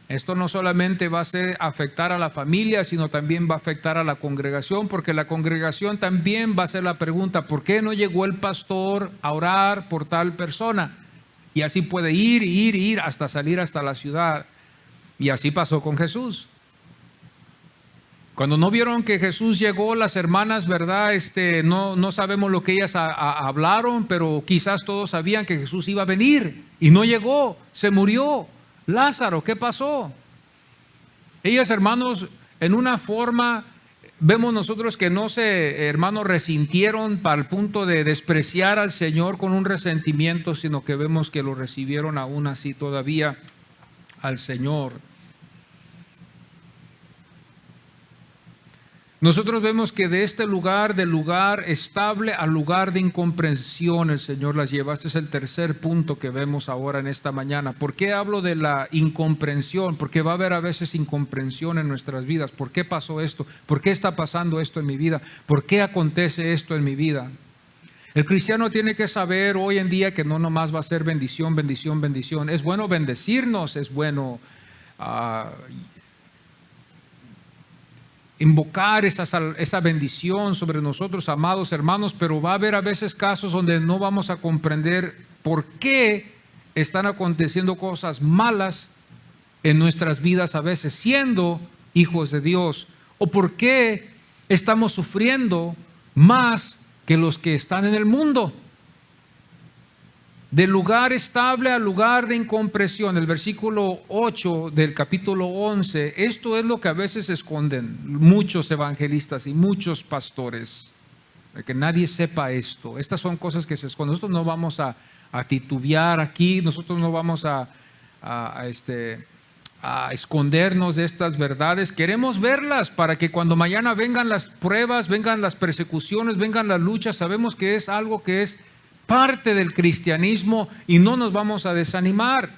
[SPEAKER 1] Esto no solamente va a afectar a la familia, sino también va a afectar a la congregación, porque la congregación también va a hacer la pregunta, ¿por qué no llegó el pastor a orar por tal persona? Y así puede ir hasta salir hasta la ciudad. Y así pasó con Jesús. Cuando no vieron que Jesús llegó, las hermanas, ¿verdad? No sabemos lo que ellas hablaron, pero quizás todos sabían que Jesús iba a venir. Y no llegó, se murió. Lázaro, ¿qué pasó? Ellas, hermanos, en una forma, vemos nosotros que no se, hermanos, resintieron para el punto de despreciar al Señor con un resentimiento, sino que vemos que lo recibieron aún así todavía al Señor. Nosotros vemos que de este lugar, del lugar estable al lugar de incomprensión, el Señor las lleva. Este es el tercer punto que vemos ahora en esta mañana. ¿Por qué hablo de la incomprensión? Porque va a haber a veces incomprensión en nuestras vidas. ¿Por qué pasó esto? ¿Por qué está pasando esto en mi vida? ¿Por qué acontece esto en mi vida? El cristiano tiene que saber hoy en día que no nomás va a ser bendición, bendición, bendición. Es bueno bendecirnos, es bueno invocar esa bendición sobre nosotros, amados hermanos, pero va a haber a veces casos donde no vamos a comprender por qué están aconteciendo cosas malas en nuestras vidas a veces, siendo hijos de Dios, o por qué estamos sufriendo más que los que están en el mundo. De lugar estable al lugar de incomprensión, el versículo 8 del capítulo 11, esto es lo que a veces esconden muchos evangelistas y muchos pastores, de que nadie sepa esto. Estas son cosas que se esconden. Nosotros no vamos a titubear aquí, nosotros no vamos a escondernos de estas verdades. Queremos verlas para que cuando mañana vengan las pruebas, vengan las persecuciones, vengan las luchas, sabemos que es algo que es parte del cristianismo y no nos vamos a desanimar.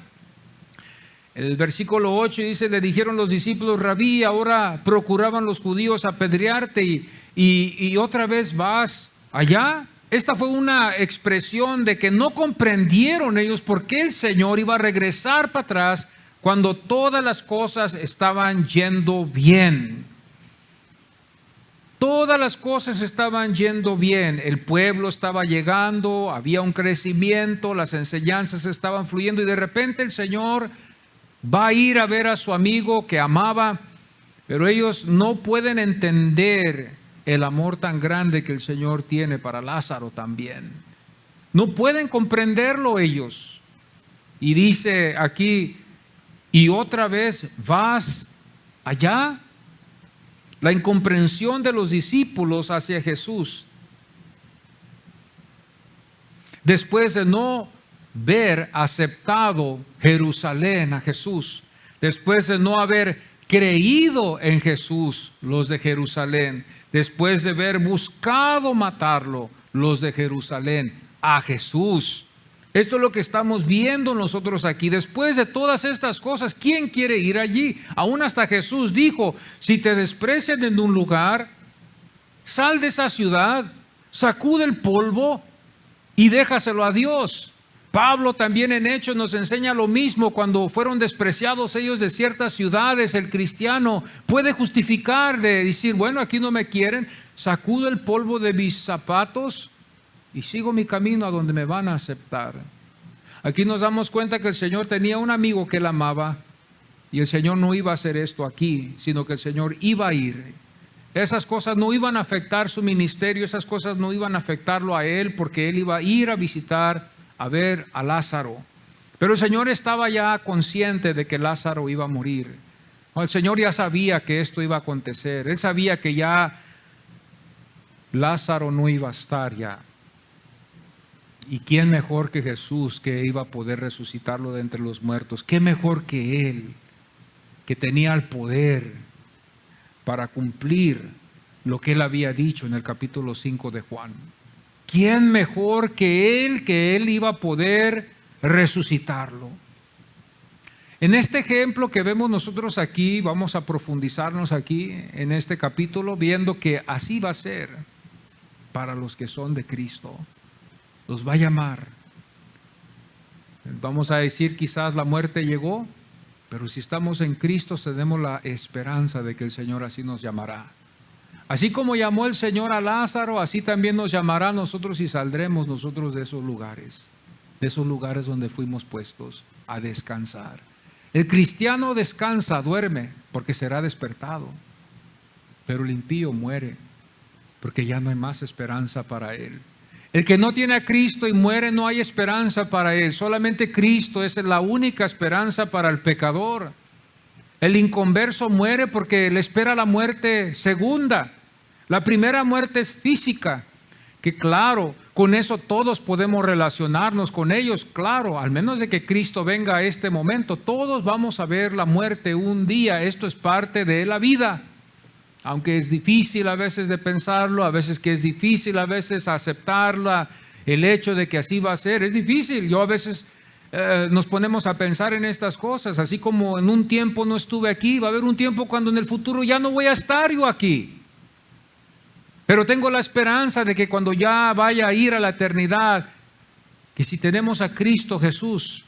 [SPEAKER 1] El versículo 8 dice, le dijeron los discípulos, Rabí, ahora procuraban los judíos apedrearte y otra vez vas allá. Esta fue una expresión de que no comprendieron ellos por qué el Señor iba a regresar para atrás cuando todas las cosas estaban yendo bien. Todas las cosas estaban yendo bien, el pueblo estaba llegando, había un crecimiento, las enseñanzas estaban fluyendo y de repente el Señor va a ir a ver a su amigo que amaba, pero ellos no pueden entender el amor tan grande que el Señor tiene para Lázaro también. No pueden comprenderlo ellos. Y dice aquí, y otra vez vas allá. La incomprensión de los discípulos hacia Jesús, después de no ver aceptado Jerusalén a Jesús, después de no haber creído en Jesús los de Jerusalén, después de haber buscado matarlo los de Jerusalén a Jesús. Esto es lo que estamos viendo nosotros aquí. Después de todas estas cosas, ¿quién quiere ir allí? Aún hasta Jesús dijo, si te desprecian en un lugar, sal de esa ciudad, sacude el polvo y déjaselo a Dios. Pablo también en Hechos nos enseña lo mismo. Cuando fueron despreciados ellos de ciertas ciudades, el cristiano puede justificar de decir, bueno, aquí no me quieren, sacudo el polvo de mis zapatos y sigo mi camino a donde me van a aceptar. Aquí nos damos cuenta que el Señor tenía un amigo que él amaba y el Señor no iba a hacer esto aquí, sino que el Señor iba a ir. Esas cosas no iban a afectar su ministerio, esas cosas no iban a afectarlo a él porque él iba a ir a visitar, a ver a Lázaro. Pero el Señor estaba ya consciente de que Lázaro iba a morir. El Señor ya sabía que esto iba a acontecer. Él sabía que ya Lázaro no iba a estar ya. ¿Y quién mejor que Jesús que iba a poder resucitarlo de entre los muertos? ¿Qué mejor que Él, que tenía el poder para cumplir lo que Él había dicho en el capítulo 5 de Juan? ¿quién mejor que él iba a poder resucitarlo? En este ejemplo que vemos nosotros aquí, vamos a profundizarnos aquí en este capítulo, viendo que así va a ser para los que son de Cristo. Los va a llamar. Vamos a decir, quizás la muerte llegó, pero si estamos en Cristo tenemos la esperanza de que el Señor así nos llamará. Así como llamó el Señor a Lázaro, así también nos llamará a nosotros y saldremos nosotros de esos lugares donde fuimos puestos a descansar. El cristiano descansa, duerme, porque será despertado, pero el impío muere, porque ya no hay más esperanza para él. El que no tiene a Cristo y muere, no hay esperanza para él. Solamente Cristo es la única esperanza para el pecador. El inconverso muere porque le espera la muerte segunda. La primera muerte es física, que claro, con eso todos podemos relacionarnos con ellos, claro, al menos de que Cristo venga a este momento, todos vamos a ver la muerte un día. Esto es parte de la vida. Aunque es difícil a veces de pensarlo, a veces que es difícil a veces aceptarla, el hecho de que así va a ser, es difícil. Yo a veces nos ponemos a pensar en estas cosas, así como en un tiempo no estuve aquí, va a haber un tiempo cuando en el futuro ya no voy a estar yo aquí. Pero tengo la esperanza de que cuando ya vaya a ir a la eternidad, que si tenemos a Cristo Jesús,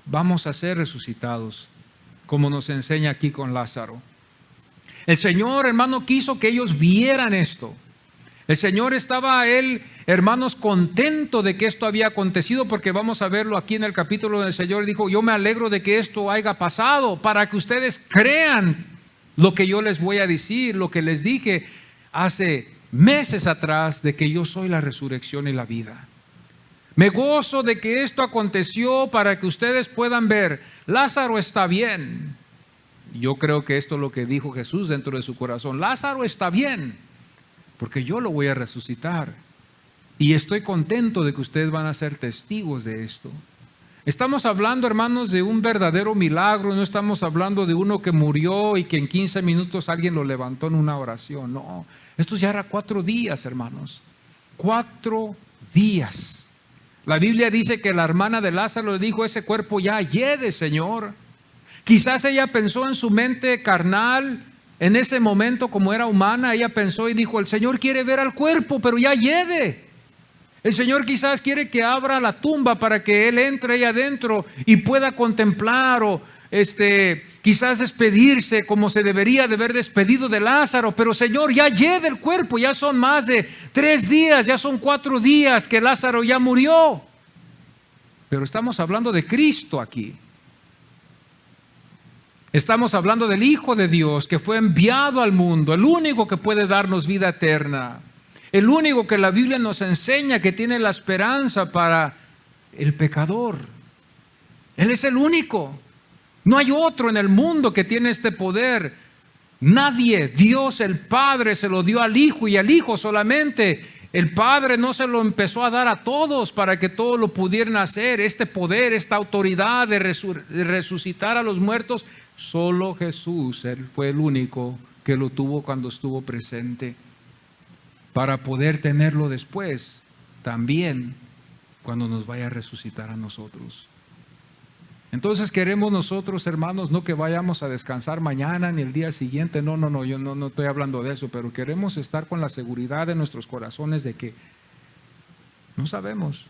[SPEAKER 1] vamos a ser resucitados, como nos enseña aquí con Lázaro. El Señor, hermano, quiso que ellos vieran esto. El Señor estaba, hermanos, contento de que esto había acontecido, porque vamos a verlo aquí en el capítulo del Señor. Dijo, yo me alegro de que esto haya pasado, para que ustedes crean lo que yo les voy a decir, lo que les dije hace meses atrás, de que yo soy la resurrección y la vida. Me gozo de que esto aconteció para que ustedes puedan ver, Lázaro está bien. Yo creo que esto es lo que dijo Jesús dentro de su corazón. Lázaro está bien, porque yo lo voy a resucitar. Y estoy contento de que ustedes van a ser testigos de esto. Estamos hablando, hermanos, de un verdadero milagro. No estamos hablando de uno que murió y que en 15 minutos alguien lo levantó en una oración. No, esto ya era 4 días, hermanos. 4 días. La Biblia dice que la hermana de Lázaro le dijo, ese cuerpo ya hiede, Señor. Quizás ella pensó en su mente carnal, en ese momento como era humana, ella pensó y dijo, el Señor quiere ver al cuerpo, pero ya hiede. El Señor quizás quiere que abra la tumba para que Él entre ahí adentro y pueda contemplar o quizás despedirse como se debería de haber despedido de Lázaro. Pero Señor, ya hiede el cuerpo, ya son más de 3 días, ya son 4 días que Lázaro ya murió. Pero estamos hablando de Cristo aquí. Estamos hablando del Hijo de Dios que fue enviado al mundo, el único que puede darnos vida eterna, el único que la Biblia nos enseña que tiene la esperanza para el pecador. Él es el único. No hay otro en el mundo que tiene este poder. Nadie. Dios el Padre se lo dio al Hijo y al Hijo solamente. El Padre no se lo empezó a dar a todos para que todos lo pudieran hacer. Este poder, esta autoridad de resucitar a los muertos, solo Jesús, Él fue el único que lo tuvo cuando estuvo presente, para poder tenerlo después, también cuando nos vaya a resucitar a nosotros. Entonces queremos nosotros, hermanos, no que vayamos a descansar mañana ni el día siguiente, no, yo no estoy hablando de eso, pero queremos estar con la seguridad en nuestros corazones de que no sabemos.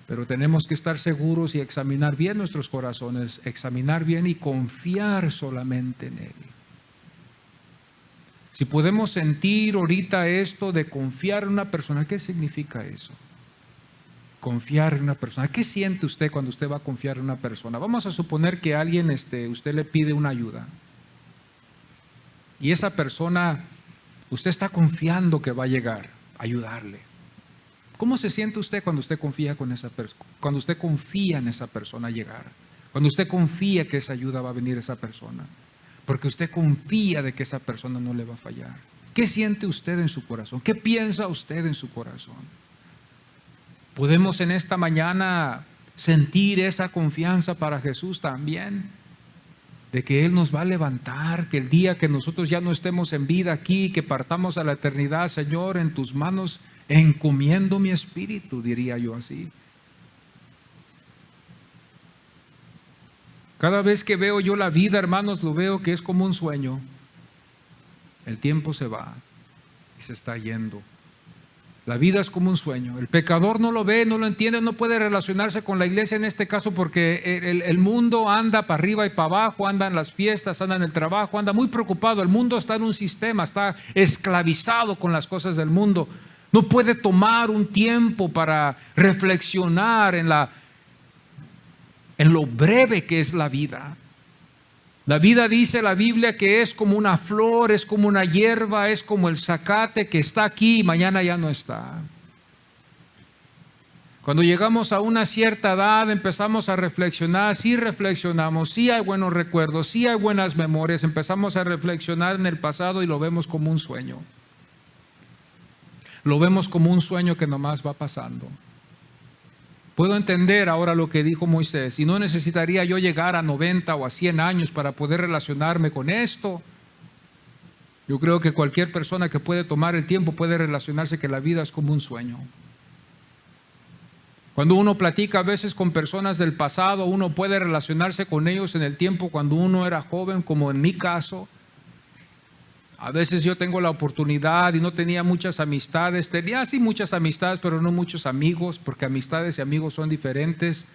[SPEAKER 1] Pero tenemos que estar seguros y examinar bien nuestros corazones, examinar bien y confiar solamente en Él. Si podemos sentir ahorita esto de confiar en una persona, ¿qué significa eso? Confiar en una persona. ¿Qué siente usted cuando usted va a confiar en una persona? Vamos a suponer que a alguien, usted le pide una ayuda. Y esa persona, usted está confiando que va a llegar a ayudarle. ¿Cómo se siente usted cuando usted confía con esa persona? Cuando usted confía en esa persona llegar. Cuando usted confía que esa ayuda va a venir a esa persona. Porque usted confía de que esa persona no le va a fallar. ¿Qué siente usted en su corazón? ¿Qué piensa usted en su corazón? ¿Podemos en esta mañana sentir esa confianza para Jesús también? de que Él nos va a levantar, que el día que nosotros ya no estemos en vida aquí, que partamos a la eternidad, Señor, en tus manos encomiendo mi espíritu, diría yo así. Cada vez que veo yo la vida, hermanos, lo veo que es como un sueño. El tiempo se va y se está yendo. La vida es como un sueño. El pecador no lo ve, no lo entiende, no puede relacionarse con la iglesia en este caso porque el mundo anda para arriba y para abajo, anda en las fiestas, anda en el trabajo, anda muy preocupado. El mundo está en un sistema, está esclavizado con las cosas del mundo. No puede tomar un tiempo para reflexionar en lo breve que es la vida. La vida, dice la Biblia, que es como una flor, es como una hierba, es como el zacate que está aquí y mañana ya no está. Cuando llegamos a una cierta edad empezamos a reflexionar, sí reflexionamos, sí hay buenos recuerdos, sí hay buenas memorias, empezamos a reflexionar en el pasado y lo vemos como un sueño. Lo vemos como un sueño que nomás va pasando. Puedo entender ahora lo que dijo Moisés, y no necesitaría yo llegar a 90 o a 100 años para poder relacionarme con esto. Yo creo que cualquier persona que puede tomar el tiempo puede relacionarse que la vida es como un sueño. Cuando uno platica a veces con personas del pasado, uno puede relacionarse con ellos en el tiempo cuando uno era joven, como en mi caso. A veces yo tengo la oportunidad y no tenía muchas amistades, tenía sí muchas amistades, pero no muchos amigos, porque amistades y amigos son diferentes.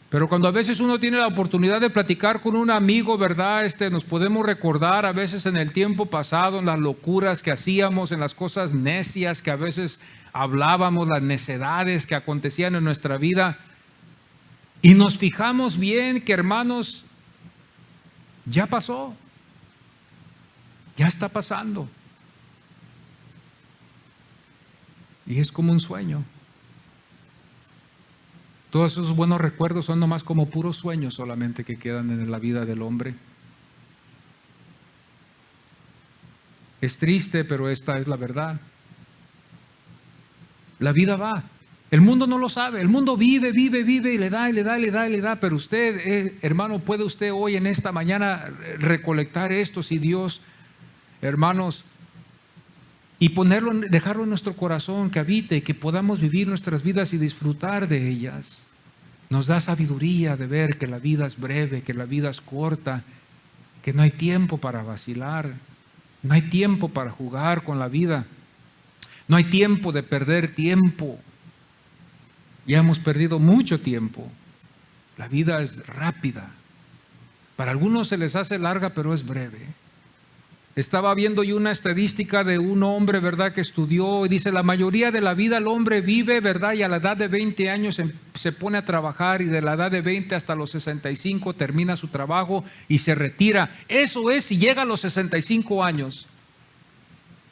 [SPEAKER 1] Pero cuando a veces uno tiene la oportunidad de platicar con un amigo, ¿verdad? Nos podemos recordar a veces en el tiempo pasado, en las locuras que hacíamos, en las cosas necias que a veces hablábamos, las necedades que acontecían en nuestra vida. Y nos fijamos bien que, hermanos, ya pasó. Ya está pasando. Y es como un sueño. Todos esos buenos recuerdos son nomás como puros sueños solamente que quedan en la vida del hombre. Es triste, pero esta es la verdad. La vida va. El mundo no lo sabe. El mundo vive y le da. Pero usted, hermano, puede usted hoy en esta mañana recolectar esto si Dios, hermanos, y ponerlo, dejarlo en nuestro corazón que habite, que podamos vivir nuestras vidas y disfrutar de ellas. Nos da sabiduría de ver que la vida es breve, que la vida es corta, que no hay tiempo para vacilar, no hay tiempo para jugar con la vida, no hay tiempo de perder tiempo. Ya hemos perdido mucho tiempo. La vida es rápida. Para algunos se les hace larga, pero es breve. Estaba viendo yo una estadística de un hombre, ¿verdad?, que estudió y dice, la mayoría de la vida el hombre vive, ¿verdad?, y a la edad de 20 años se pone a trabajar y de la edad de 20 hasta los 65 termina su trabajo y se retira. Eso es si llega a los 65 años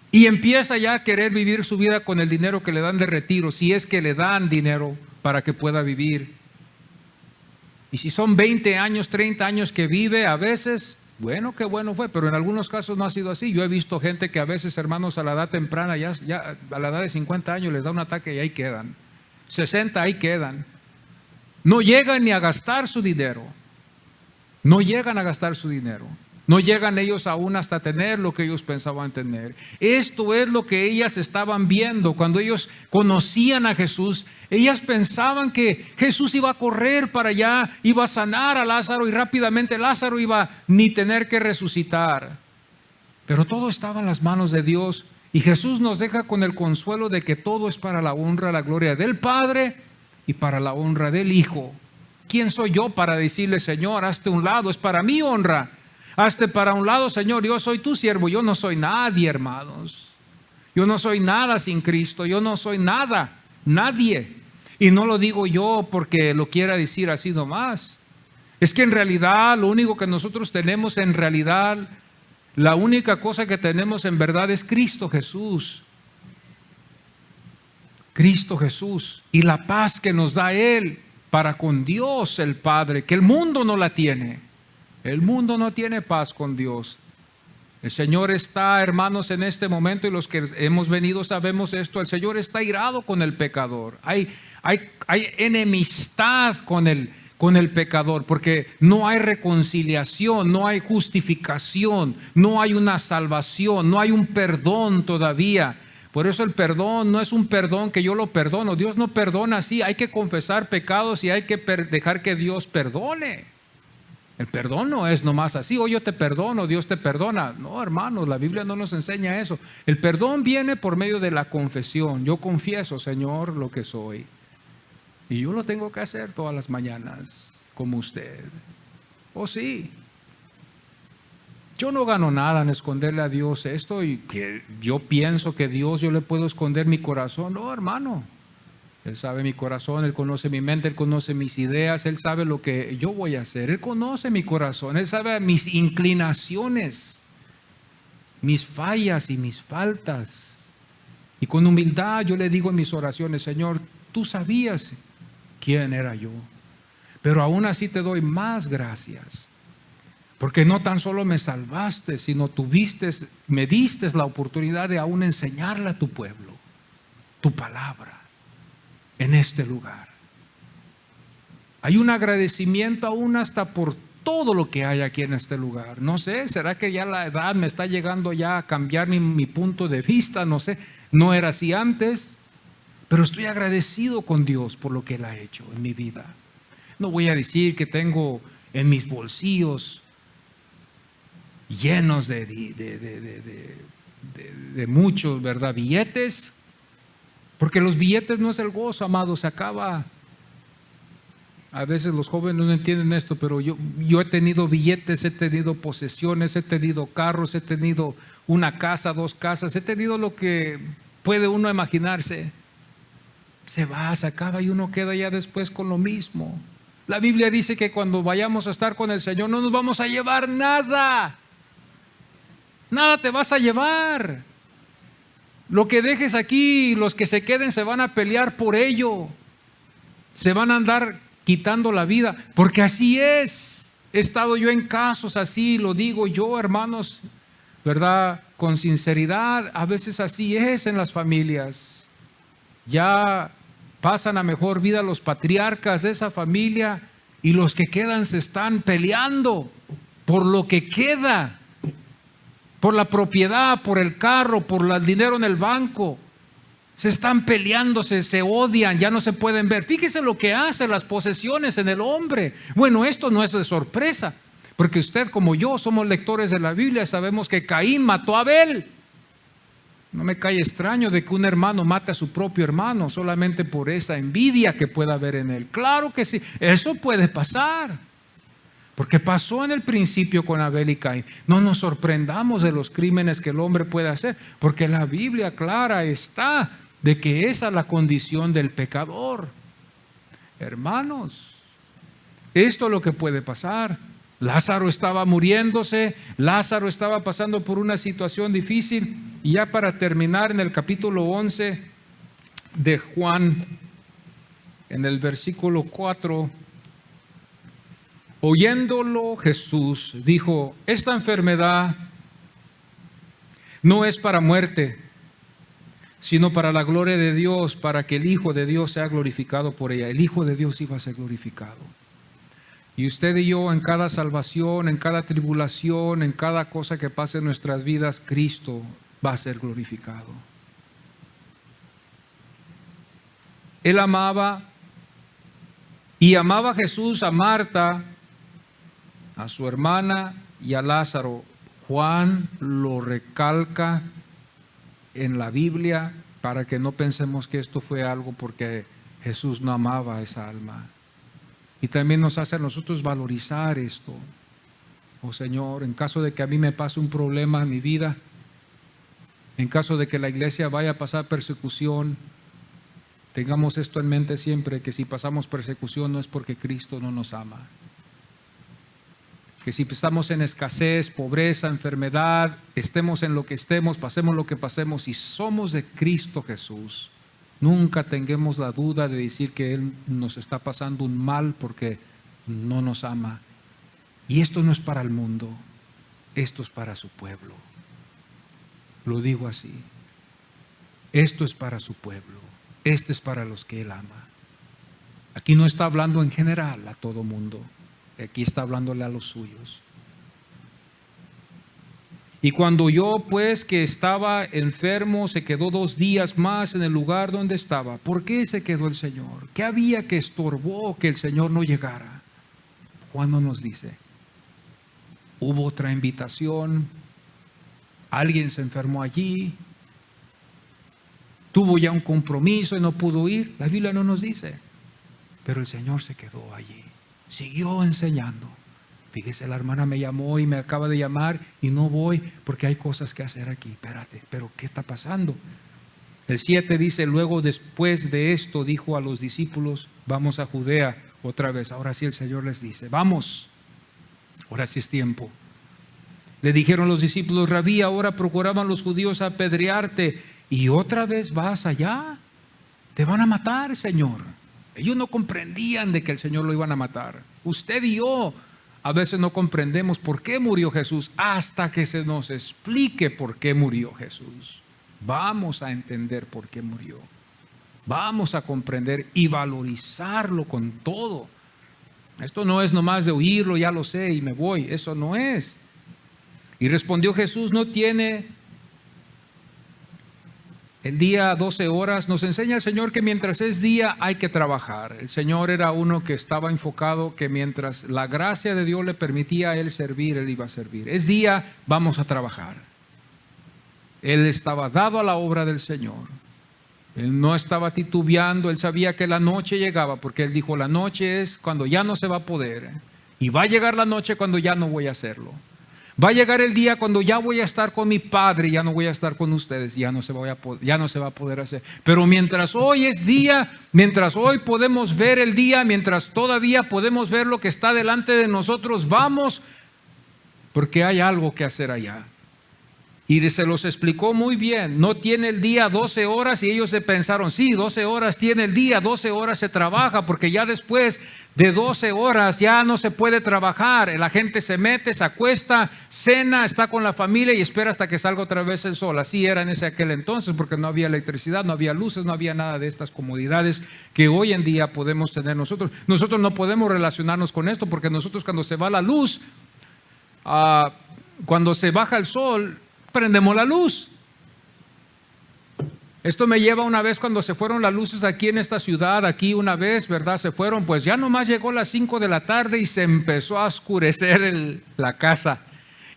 [SPEAKER 1] y empieza ya a querer vivir su vida con el dinero que le dan de retiro, si es que le dan dinero para que pueda vivir. Y si son 20 años, 30 años que vive, a veces... Bueno, qué bueno fue, pero en algunos casos no ha sido así. Yo he visto gente que a veces, hermanos, a la edad temprana, ya a la edad de 50 años les da un ataque y ahí quedan. 60, ahí quedan. No llegan ni a gastar su dinero. No llegan a gastar su dinero. No llegan ellos aún hasta tener lo que ellos pensaban tener. Esto es lo que ellas estaban viendo cuando ellos conocían a Jesús. Ellas pensaban que Jesús iba a correr para allá, iba a sanar a Lázaro y rápidamente Lázaro iba ni tener que resucitar. Pero todo estaba en las manos de Dios y Jesús nos deja con el consuelo de que todo es para la honra, la gloria del Padre y para la honra del Hijo. ¿Quién soy yo para decirle, Señor, hazte un lado? Es para mi honra. Hazte para un lado, Señor, yo soy tu siervo, yo no soy nadie, hermanos. Yo no soy nada sin Cristo, yo no soy nada, nadie. Y no lo digo yo porque lo quiera decir así nomás. Es que en realidad lo único que nosotros tenemos en realidad, la única cosa que tenemos en verdad es Cristo Jesús. Cristo Jesús y la paz que nos da Él para con Dios el Padre, que el mundo no la tiene. El mundo no tiene paz con Dios. El Señor está, hermanos, en este momento, y los que hemos venido sabemos esto, el Señor está irado con el pecador. Hay enemistad con con el pecador, porque no hay reconciliación, no hay justificación, no hay una salvación, no hay un perdón todavía. Por eso el perdón no es un perdón que yo lo perdono. Dios no perdona así. Hay que confesar pecados y hay que dejar que Dios perdone. El perdón no es nomás así, yo te perdono, Dios te perdona. No, hermanos, la Biblia no nos enseña eso. El perdón viene por medio de la confesión. Yo confieso, Señor, lo que soy. Y yo lo tengo que hacer todas las mañanas, como usted. Oh, sí. Yo no gano nada en esconderle a Dios esto y que yo pienso que Dios, yo le puedo esconder mi corazón. No, hermano. Él sabe mi corazón, Él conoce mi mente, Él conoce mis ideas, Él sabe lo que yo voy a hacer. Él conoce mi corazón, Él sabe mis inclinaciones, mis fallas y mis faltas. Y con humildad yo le digo en mis oraciones, Señor, tú sabías quién era yo, pero aún así te doy más gracias, porque no tan solo me salvaste, sino me diste la oportunidad de aún enseñarle a tu pueblo tu palabra en este lugar. Hay un agradecimiento aún hasta por todo lo que hay aquí en este lugar. No sé, ¿será que ya la edad me está llegando ya a cambiar mi punto de vista? No sé, no era así antes, pero estoy agradecido con Dios por lo que Él ha hecho en mi vida. No voy a decir que tengo en mis bolsillos llenos de muchos, ¿verdad?, billetes, porque los billetes no es el gozo, amado, se acaba. A veces los jóvenes no entienden esto, pero yo he tenido billetes, he tenido posesiones, he tenido carros, he tenido una casa, 2 casas, he tenido lo que puede uno imaginarse. Se va, se acaba y uno queda ya después con lo mismo. La Biblia dice que cuando vayamos a estar con el Señor no nos vamos a llevar nada. Nada te vas a llevar. Lo que dejes aquí, los que se queden se van a pelear por ello. Se van a andar quitando la vida, porque así es. He estado yo en casos así, lo digo yo, hermanos, ¿verdad? Con sinceridad, a veces así es en las familias. Ya pasan a mejor vida los patriarcas de esa familia y los que quedan se están peleando por lo que queda, por la propiedad, por el carro, por el dinero en el banco. Se están peleándose, se odian, ya no se pueden ver. Fíjese lo que hacen las posesiones en el hombre. Bueno, esto no es de sorpresa, porque usted como yo somos lectores de la Biblia, sabemos que Caín mató a Abel. No me cae extraño de que un hermano mate a su propio hermano solamente por esa envidia que pueda haber en él. Claro que sí, eso puede pasar, porque pasó en el principio con Abel y Caín. No nos sorprendamos de los crímenes que el hombre puede hacer, porque la Biblia clara está de que esa es la condición del pecador. Hermanos, esto es lo que puede pasar. Lázaro estaba muriéndose, Lázaro estaba pasando por una situación difícil. Y ya para terminar, en el capítulo 11 de Juan, en el versículo 4, oyéndolo Jesús dijo: esta enfermedad no es para muerte, sino para la gloria de Dios, para que el Hijo de Dios sea glorificado por ella. El Hijo de Dios iba a ser glorificado. Y usted y yo, en cada salvación, en cada tribulación, en cada cosa que pase en nuestras vidas, Cristo va a ser glorificado. Él amaba a Jesús, a Marta, a su hermana y a Lázaro. Juan lo recalca en la Biblia para que no pensemos que esto fue algo porque Jesús no amaba a esa alma. Y también nos hace a nosotros valorizar esto. Oh Señor, en caso de que a mí me pase un problema en mi vida, en caso de que la iglesia vaya a pasar persecución, tengamos esto en mente siempre, que si pasamos persecución no es porque Cristo no nos ama. Que si estamos en escasez, pobreza, enfermedad, estemos en lo que estemos, pasemos lo que pasemos, si somos de Cristo Jesús, nunca tengamos la duda de decir que Él nos está pasando un mal porque no nos ama. Y esto no es para el mundo, esto es para su pueblo. Lo digo así. Esto es para su pueblo. Esto es para los que Él ama. Aquí no está hablando en general a todo mundo. Aquí está hablándole a los suyos. Y cuando oyó pues que estaba enfermo, se quedó 2 días más en el lugar donde estaba. ¿Por qué se quedó el Señor? ¿Qué había que estorbó que el Señor no llegara? Juan no nos dice. Hubo otra invitación, alguien se enfermó allí, tuvo ya un compromiso y no pudo ir. La Biblia no nos dice. Pero el Señor se quedó allí, siguió enseñando. Fíjese, la hermana me llamó y me acaba de llamar y no voy porque hay cosas que hacer aquí. Espérate, pero ¿qué está pasando? El 7 dice, luego después de esto dijo a los discípulos, vamos a Judea otra vez. Ahora sí el Señor les dice, vamos, ahora sí es tiempo. Le dijeron los discípulos, Rabí, ahora procuraban los judíos apedrearte y otra vez vas allá. Te van a matar, Señor. Ellos no comprendían de que el Señor lo iban a matar. Usted y yo a veces no comprendemos por qué murió Jesús hasta que se nos explique por qué murió Jesús. Vamos a entender por qué murió. Vamos a comprender y valorizarlo con todo. Esto no es nomás de oírlo, ya lo sé y me voy. Eso no es. Y respondió Jesús, no tiene el día 12 horas. Nos enseña el Señor que mientras es día hay que trabajar. El Señor era uno que estaba enfocado que mientras la gracia de Dios le permitía a Él servir, Él iba a servir. Es día, vamos a trabajar. Él estaba dado a la obra del Señor. Él no estaba titubeando, Él sabía que la noche llegaba, porque Él dijo, la noche es cuando ya no se va a poder. Y va a llegar la noche cuando ya no voy a hacerlo. Va a llegar el día cuando ya voy a estar con mi Padre y ya no voy a estar con ustedes, ya no se va a poder hacer. Pero mientras hoy es día, mientras hoy podemos ver el día, mientras todavía podemos ver lo que está delante de nosotros, vamos, porque hay algo que hacer allá. Y se los explicó muy bien, no tiene el día 12 horas y ellos se pensaron, sí, 12 horas tiene el día, 12 horas se trabaja, porque ya después de 12 horas ya no se puede trabajar. La gente se mete, se acuesta, cena, está con la familia y espera hasta que salga otra vez el sol. Así era en aquel entonces, porque no había electricidad, no había luces, no había nada de estas comodidades que hoy en día podemos tener nosotros. Nosotros no podemos relacionarnos con esto, porque nosotros cuando se va la luz, cuando se baja el sol, prendemos la luz. Esto me lleva una vez cuando se fueron las luces aquí en esta ciudad, aquí una vez, ¿verdad? Se fueron, pues ya nomás llegó las 5 de la tarde y se empezó a oscurecer la casa.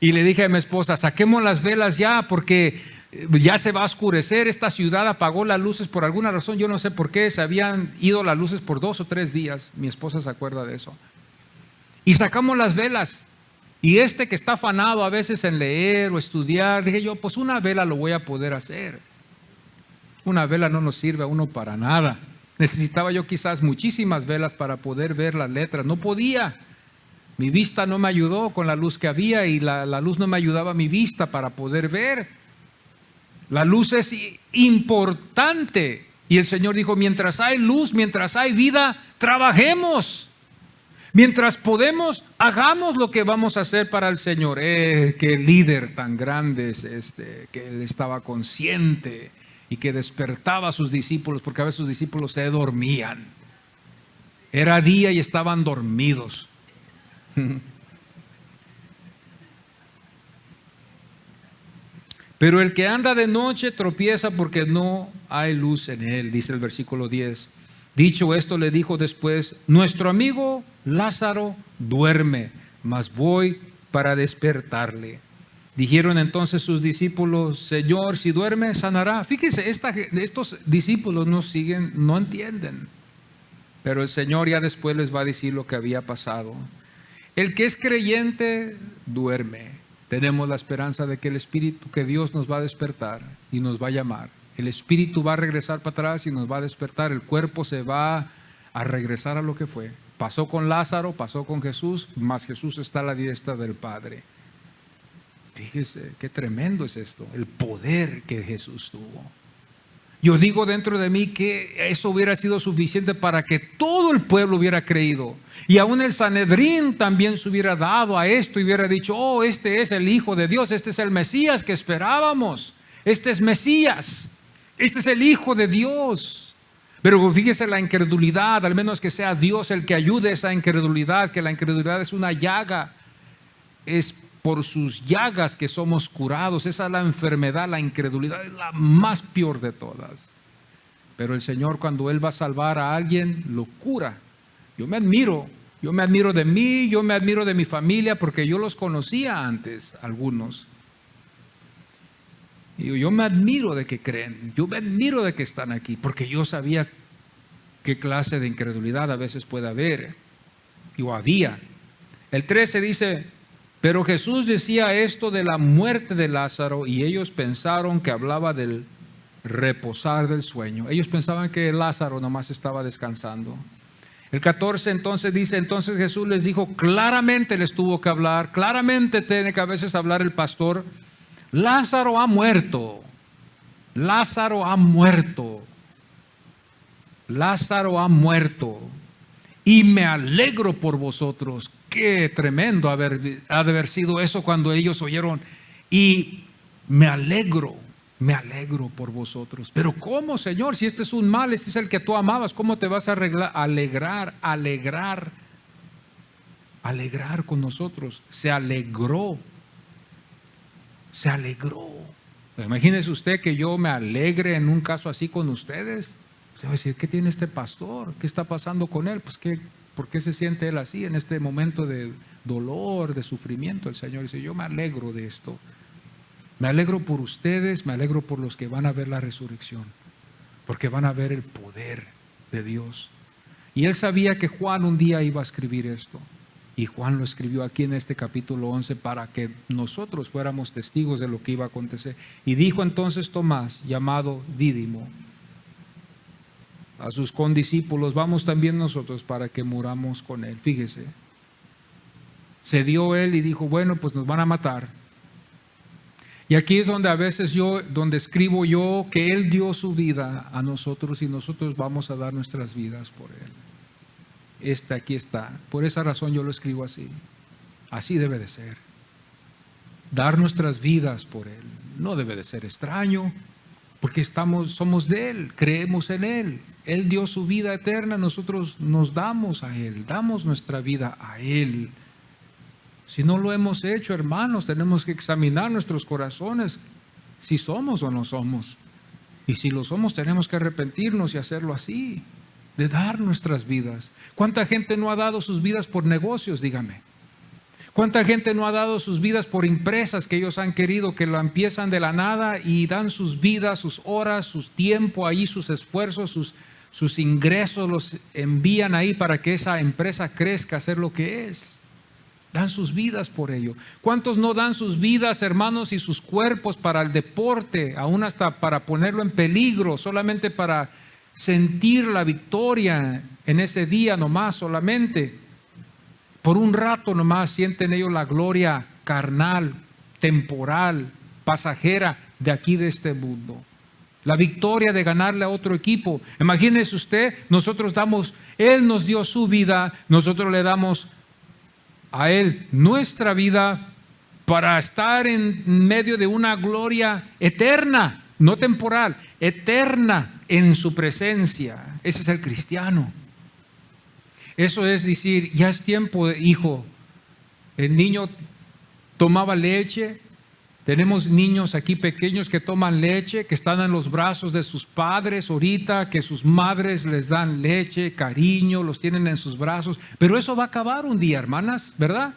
[SPEAKER 1] Y le dije a mi esposa, saquemos las velas ya porque ya se va a oscurecer. Esta ciudad apagó las luces por alguna razón, yo no sé por qué, se habían ido las luces por 2 o 3 días. Mi esposa se acuerda de eso. Y sacamos las velas. Y que está afanado a veces en leer o estudiar, dije yo, pues una vela lo voy a poder hacer. Una vela no nos sirve a uno para nada. Necesitaba yo quizás muchísimas velas para poder ver las letras. No podía. Mi vista no me ayudó con la luz que había y la luz no me ayudaba a mi vista para poder ver. La luz es importante. Y el Señor dijo, mientras hay luz, mientras hay vida, trabajemos. Mientras podemos, hagamos lo que vamos a hacer para el Señor. Qué líder tan grande es que Él estaba consciente y que despertaba a sus discípulos, porque a veces sus discípulos se dormían. Era día y estaban dormidos. Pero el que anda de noche tropieza porque no hay luz en él, dice el versículo 10. Dicho esto, le dijo después, nuestro amigo Lázaro duerme, mas voy para despertarle. Dijeron entonces sus discípulos, Señor, si duerme, sanará. Fíjese, estos discípulos no entienden. Pero el Señor ya después les va a decir lo que había pasado. El que es creyente, duerme. Tenemos la esperanza de que el Espíritu, que Dios nos va a despertar y nos va a llamar. El Espíritu va a regresar para atrás y nos va a despertar. El cuerpo se va a regresar a lo que fue. Pasó con Lázaro, pasó con Jesús, mas Jesús está a la diestra del Padre. Fíjese, qué tremendo es esto, el poder que Jesús tuvo. Yo digo dentro de mí que eso hubiera sido suficiente para que todo el pueblo hubiera creído. Y aún el Sanedrín también se hubiera dado a esto y hubiera dicho, oh, este es el Hijo de Dios, este es el Mesías que esperábamos. Este es Mesías, este es el Hijo de Dios. Pero fíjese la incredulidad, al menos que sea Dios el que ayude esa incredulidad, que la incredulidad es una llaga. Es por sus llagas que somos curados. Esa es la enfermedad, la incredulidad es la más peor de todas. Pero el Señor, cuando Él va a salvar a alguien, lo cura. Yo me admiro de mí, yo me admiro de mi familia, porque yo los conocía antes, algunos. Y yo me admiro de que creen, yo me admiro de que están aquí, porque yo sabía qué clase de incredulidad a veces puede haber, o había. El 13 dice: pero Jesús decía esto de la muerte de Lázaro, y ellos pensaron que hablaba del reposar del sueño. Ellos pensaban que Lázaro nomás estaba descansando. El 14 entonces dice: entonces Jesús les dijo, claramente les tuvo que hablar, claramente tiene que a veces hablar el pastor: Lázaro ha muerto, Lázaro ha muerto, Lázaro ha muerto, y me alegro por vosotros. Qué tremendo ha de haber sido eso cuando ellos oyeron: y me alegro por vosotros. Pero ¿cómo, Señor? Si este es un mal, este es el que tú amabas, ¿cómo te vas a alegrar con nosotros? Se alegró. Imagínese usted que yo me alegre en un caso así con ustedes. Usted va a decir: ¿qué tiene este pastor? ¿Qué está pasando con él? Pues ¿por qué se siente él así en este momento de dolor, de sufrimiento? El Señor dice: yo me alegro de esto. Me alegro por ustedes, me alegro por los que van a ver la resurrección, porque van a ver el poder de Dios. Y él sabía que Juan un día iba a escribir esto. Y Juan lo escribió aquí en este capítulo 11 para que nosotros fuéramos testigos de lo que iba a acontecer. Y dijo entonces Tomás, llamado Dídimo, a sus condiscípulos: vamos también nosotros para que muramos con él. Fíjese, se dio él y dijo: bueno, pues nos van a matar. Y aquí es donde a veces donde escribo yo que él dio su vida a nosotros y nosotros vamos a dar nuestras vidas por él. Aquí está. Por esa razón yo lo escribo así. Así debe de ser. Dar nuestras vidas por él. No debe de ser extraño, porque somos de él, creemos en él. Él dio su vida eterna, nosotros nos damos a él, damos nuestra vida a él. Si no lo hemos hecho, hermanos, tenemos que examinar nuestros corazones, si somos o no somos. Y si lo somos, tenemos que arrepentirnos y hacerlo así, de dar nuestras vidas. ¿Cuánta gente no ha dado sus vidas por negocios? Dígame. ¿Cuánta gente no ha dado sus vidas por empresas que ellos han querido, que lo empiezan de la nada y dan sus vidas, sus horas, su tiempo ahí, sus esfuerzos, sus ingresos los envían ahí para que esa empresa crezca a ser lo que es? Dan sus vidas por ello. ¿Cuántos no dan sus vidas, hermanos, y sus cuerpos para el deporte, aún hasta para ponerlo en peligro, solamente para sentir la victoria en ese día nomás, solamente? Por un rato nomás sienten ellos la gloria carnal, temporal, pasajera de aquí, de este mundo. La victoria de ganarle a otro equipo. Imagínese usted, Él nos dio su vida, nosotros le damos a Él nuestra vida para estar en medio de una gloria eterna, no temporal, eterna en su presencia. Ese es el cristiano. Eso es decir: ya es tiempo, hijo. El niño tomaba leche. Tenemos niños aquí pequeños que toman leche, que están en los brazos de sus padres ahorita, que sus madres les dan leche, cariño, los tienen en sus brazos. Pero eso va a acabar un día, hermanas, ¿verdad?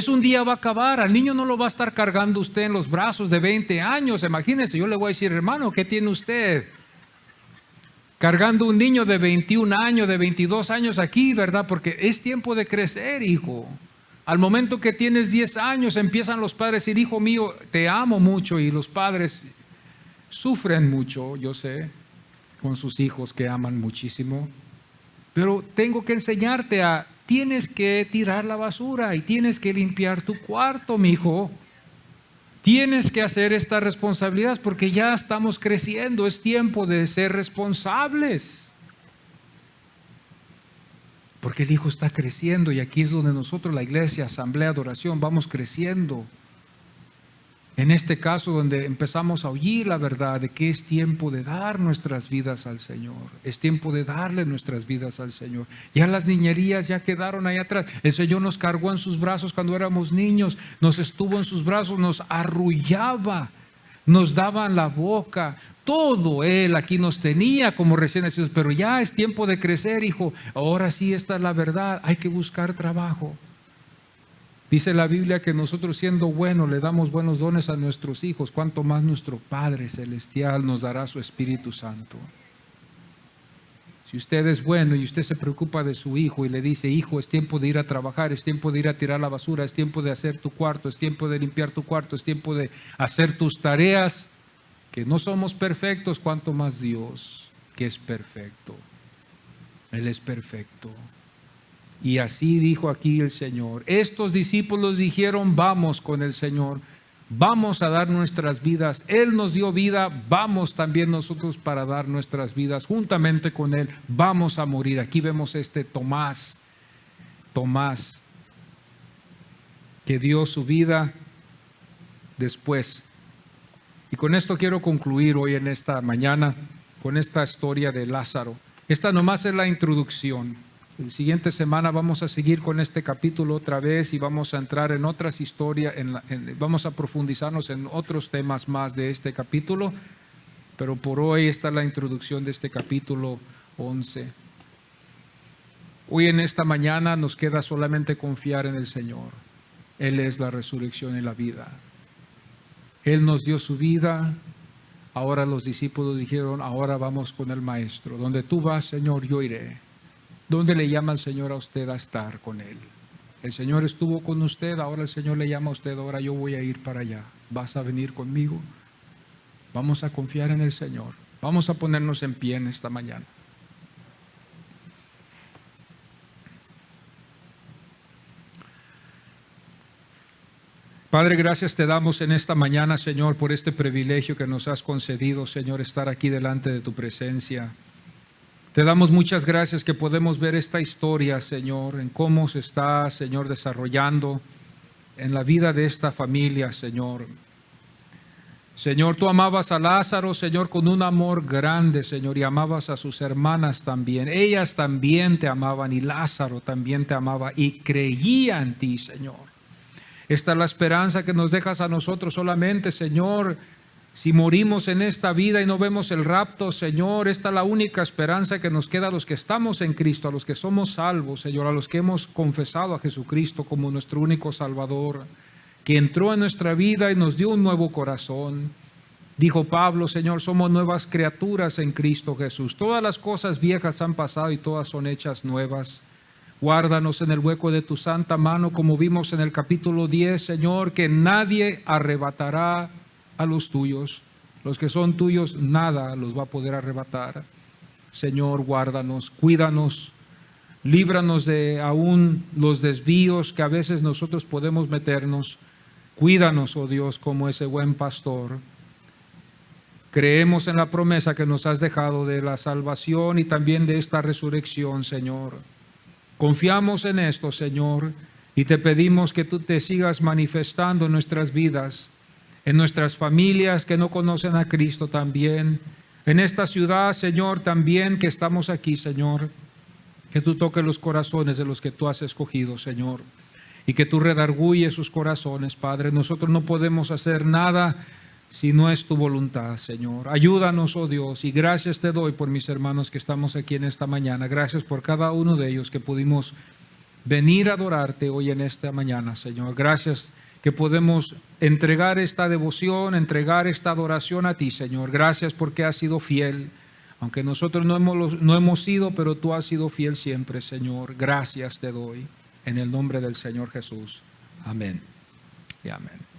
[SPEAKER 1] Un día va a acabar. Al niño no lo va a estar cargando usted en los brazos de 20 años. Imagínense, yo le voy a decir: hermano, ¿qué tiene usted? Cargando un niño de 21 años, de 22 años aquí, ¿verdad? Porque es tiempo de crecer, hijo. Al momento que tienes 10 años, empiezan los padres a decir: hijo mío, te amo mucho. Y los padres sufren mucho, yo sé, con sus hijos que aman muchísimo. Pero tengo que enseñarte tienes que tirar la basura y tienes que limpiar tu cuarto, mi hijo. Tienes que hacer estas responsabilidades porque ya estamos creciendo. Es tiempo de ser responsables. Porque el hijo está creciendo y aquí es donde nosotros, la iglesia, asamblea, adoración, vamos creciendo. En este caso, donde empezamos a oír la verdad de que es tiempo de dar nuestras vidas al Señor, es tiempo de darle nuestras vidas al Señor. Ya las niñerías ya quedaron ahí atrás. El Señor nos cargó en sus brazos cuando éramos niños, nos estuvo en sus brazos, nos arrullaba, nos daban la boca. Todo Él aquí nos tenía como recién nacidos, pero ya es tiempo de crecer, hijo. Ahora sí, esta es la verdad, hay que buscar trabajo. Dice la Biblia que nosotros, siendo buenos, le damos buenos dones a nuestros hijos. Cuánto más nuestro Padre Celestial nos dará su Espíritu Santo. Si usted es bueno y usted se preocupa de su hijo y le dice: hijo, es tiempo de ir a trabajar, es tiempo de ir a tirar la basura, es tiempo de hacer tu cuarto, es tiempo de limpiar tu cuarto, es tiempo de hacer tus tareas, que no somos perfectos, cuánto más Dios, que es perfecto. Él es perfecto. Y así dijo aquí el Señor. Estos discípulos dijeron: vamos con el Señor, vamos a dar nuestras vidas. Él nos dio vida, vamos también nosotros para dar nuestras vidas juntamente con Él. Vamos a morir. Aquí vemos Tomás, que dio su vida después. Y con esto quiero concluir hoy en esta mañana, con esta historia de Lázaro. Esta nomás es la introducción. La siguiente semana vamos a seguir con este capítulo otra vez y vamos a entrar en otras historias, vamos a profundizarnos en otros temas más de este capítulo, pero por hoy esta es la introducción de este capítulo 11. Hoy en esta mañana nos queda solamente confiar en el Señor. Él es la resurrección y la vida. Él nos dio su vida. Ahora los discípulos dijeron: ahora vamos con el Maestro. Donde tú vas, Señor, yo iré. ¿Dónde le llama el Señor a usted a estar con Él? El Señor estuvo con usted, ahora el Señor le llama a usted: ahora yo voy a ir para allá. ¿Vas a venir conmigo? Vamos a confiar en el Señor. Vamos a ponernos en pie en esta mañana. Padre, gracias te damos en esta mañana, Señor, por este privilegio que nos has concedido, Señor, estar aquí delante de tu presencia. Te damos muchas gracias que podemos ver esta historia, Señor, en cómo se está, Señor, desarrollando en la vida de esta familia, Señor. Señor, tú amabas a Lázaro, Señor, con un amor grande, Señor, y amabas a sus hermanas también. Ellas también te amaban y Lázaro también te amaba y creía en ti, Señor. Esta es la esperanza que nos dejas a nosotros solamente, Señor. Si morimos en esta vida y no vemos el rapto, Señor, esta es la única esperanza que nos queda a los que estamos en Cristo, a los que somos salvos, Señor, a los que hemos confesado a Jesucristo como nuestro único Salvador, que entró en nuestra vida y nos dio un nuevo corazón. Dijo Pablo: Señor, somos nuevas criaturas en Cristo Jesús. Todas las cosas viejas han pasado y todas son hechas nuevas. Guárdanos en el hueco de tu santa mano, como vimos en el capítulo 10, Señor, que nadie arrebatará a los tuyos. Los que son tuyos, nada los va a poder arrebatar. Señor, guárdanos, cuídanos, líbranos de aún los desvíos que a veces nosotros podemos meternos. Cuídanos, oh Dios, como ese buen pastor. Creemos en la promesa que nos has dejado de la salvación y también de esta resurrección, Señor. Confiamos en esto, Señor, y te pedimos que tú te sigas manifestando en nuestras vidas, en nuestras familias que no conocen a Cristo también, en esta ciudad, Señor, también que estamos aquí, Señor, que tú toques los corazones de los que tú has escogido, Señor, y que tú redarguyes sus corazones, Padre. Nosotros no podemos hacer nada si no es tu voluntad, Señor. Ayúdanos, oh Dios, y gracias te doy por mis hermanos que estamos aquí en esta mañana. Gracias por cada uno de ellos que pudimos venir a adorarte hoy en esta mañana, Señor. Gracias que podemos entregar esta devoción, entregar esta adoración a ti, Señor. Gracias porque has sido fiel, aunque nosotros no hemos sido, pero tú has sido fiel siempre, Señor. Gracias te doy en el nombre del Señor Jesús. Amén y amén.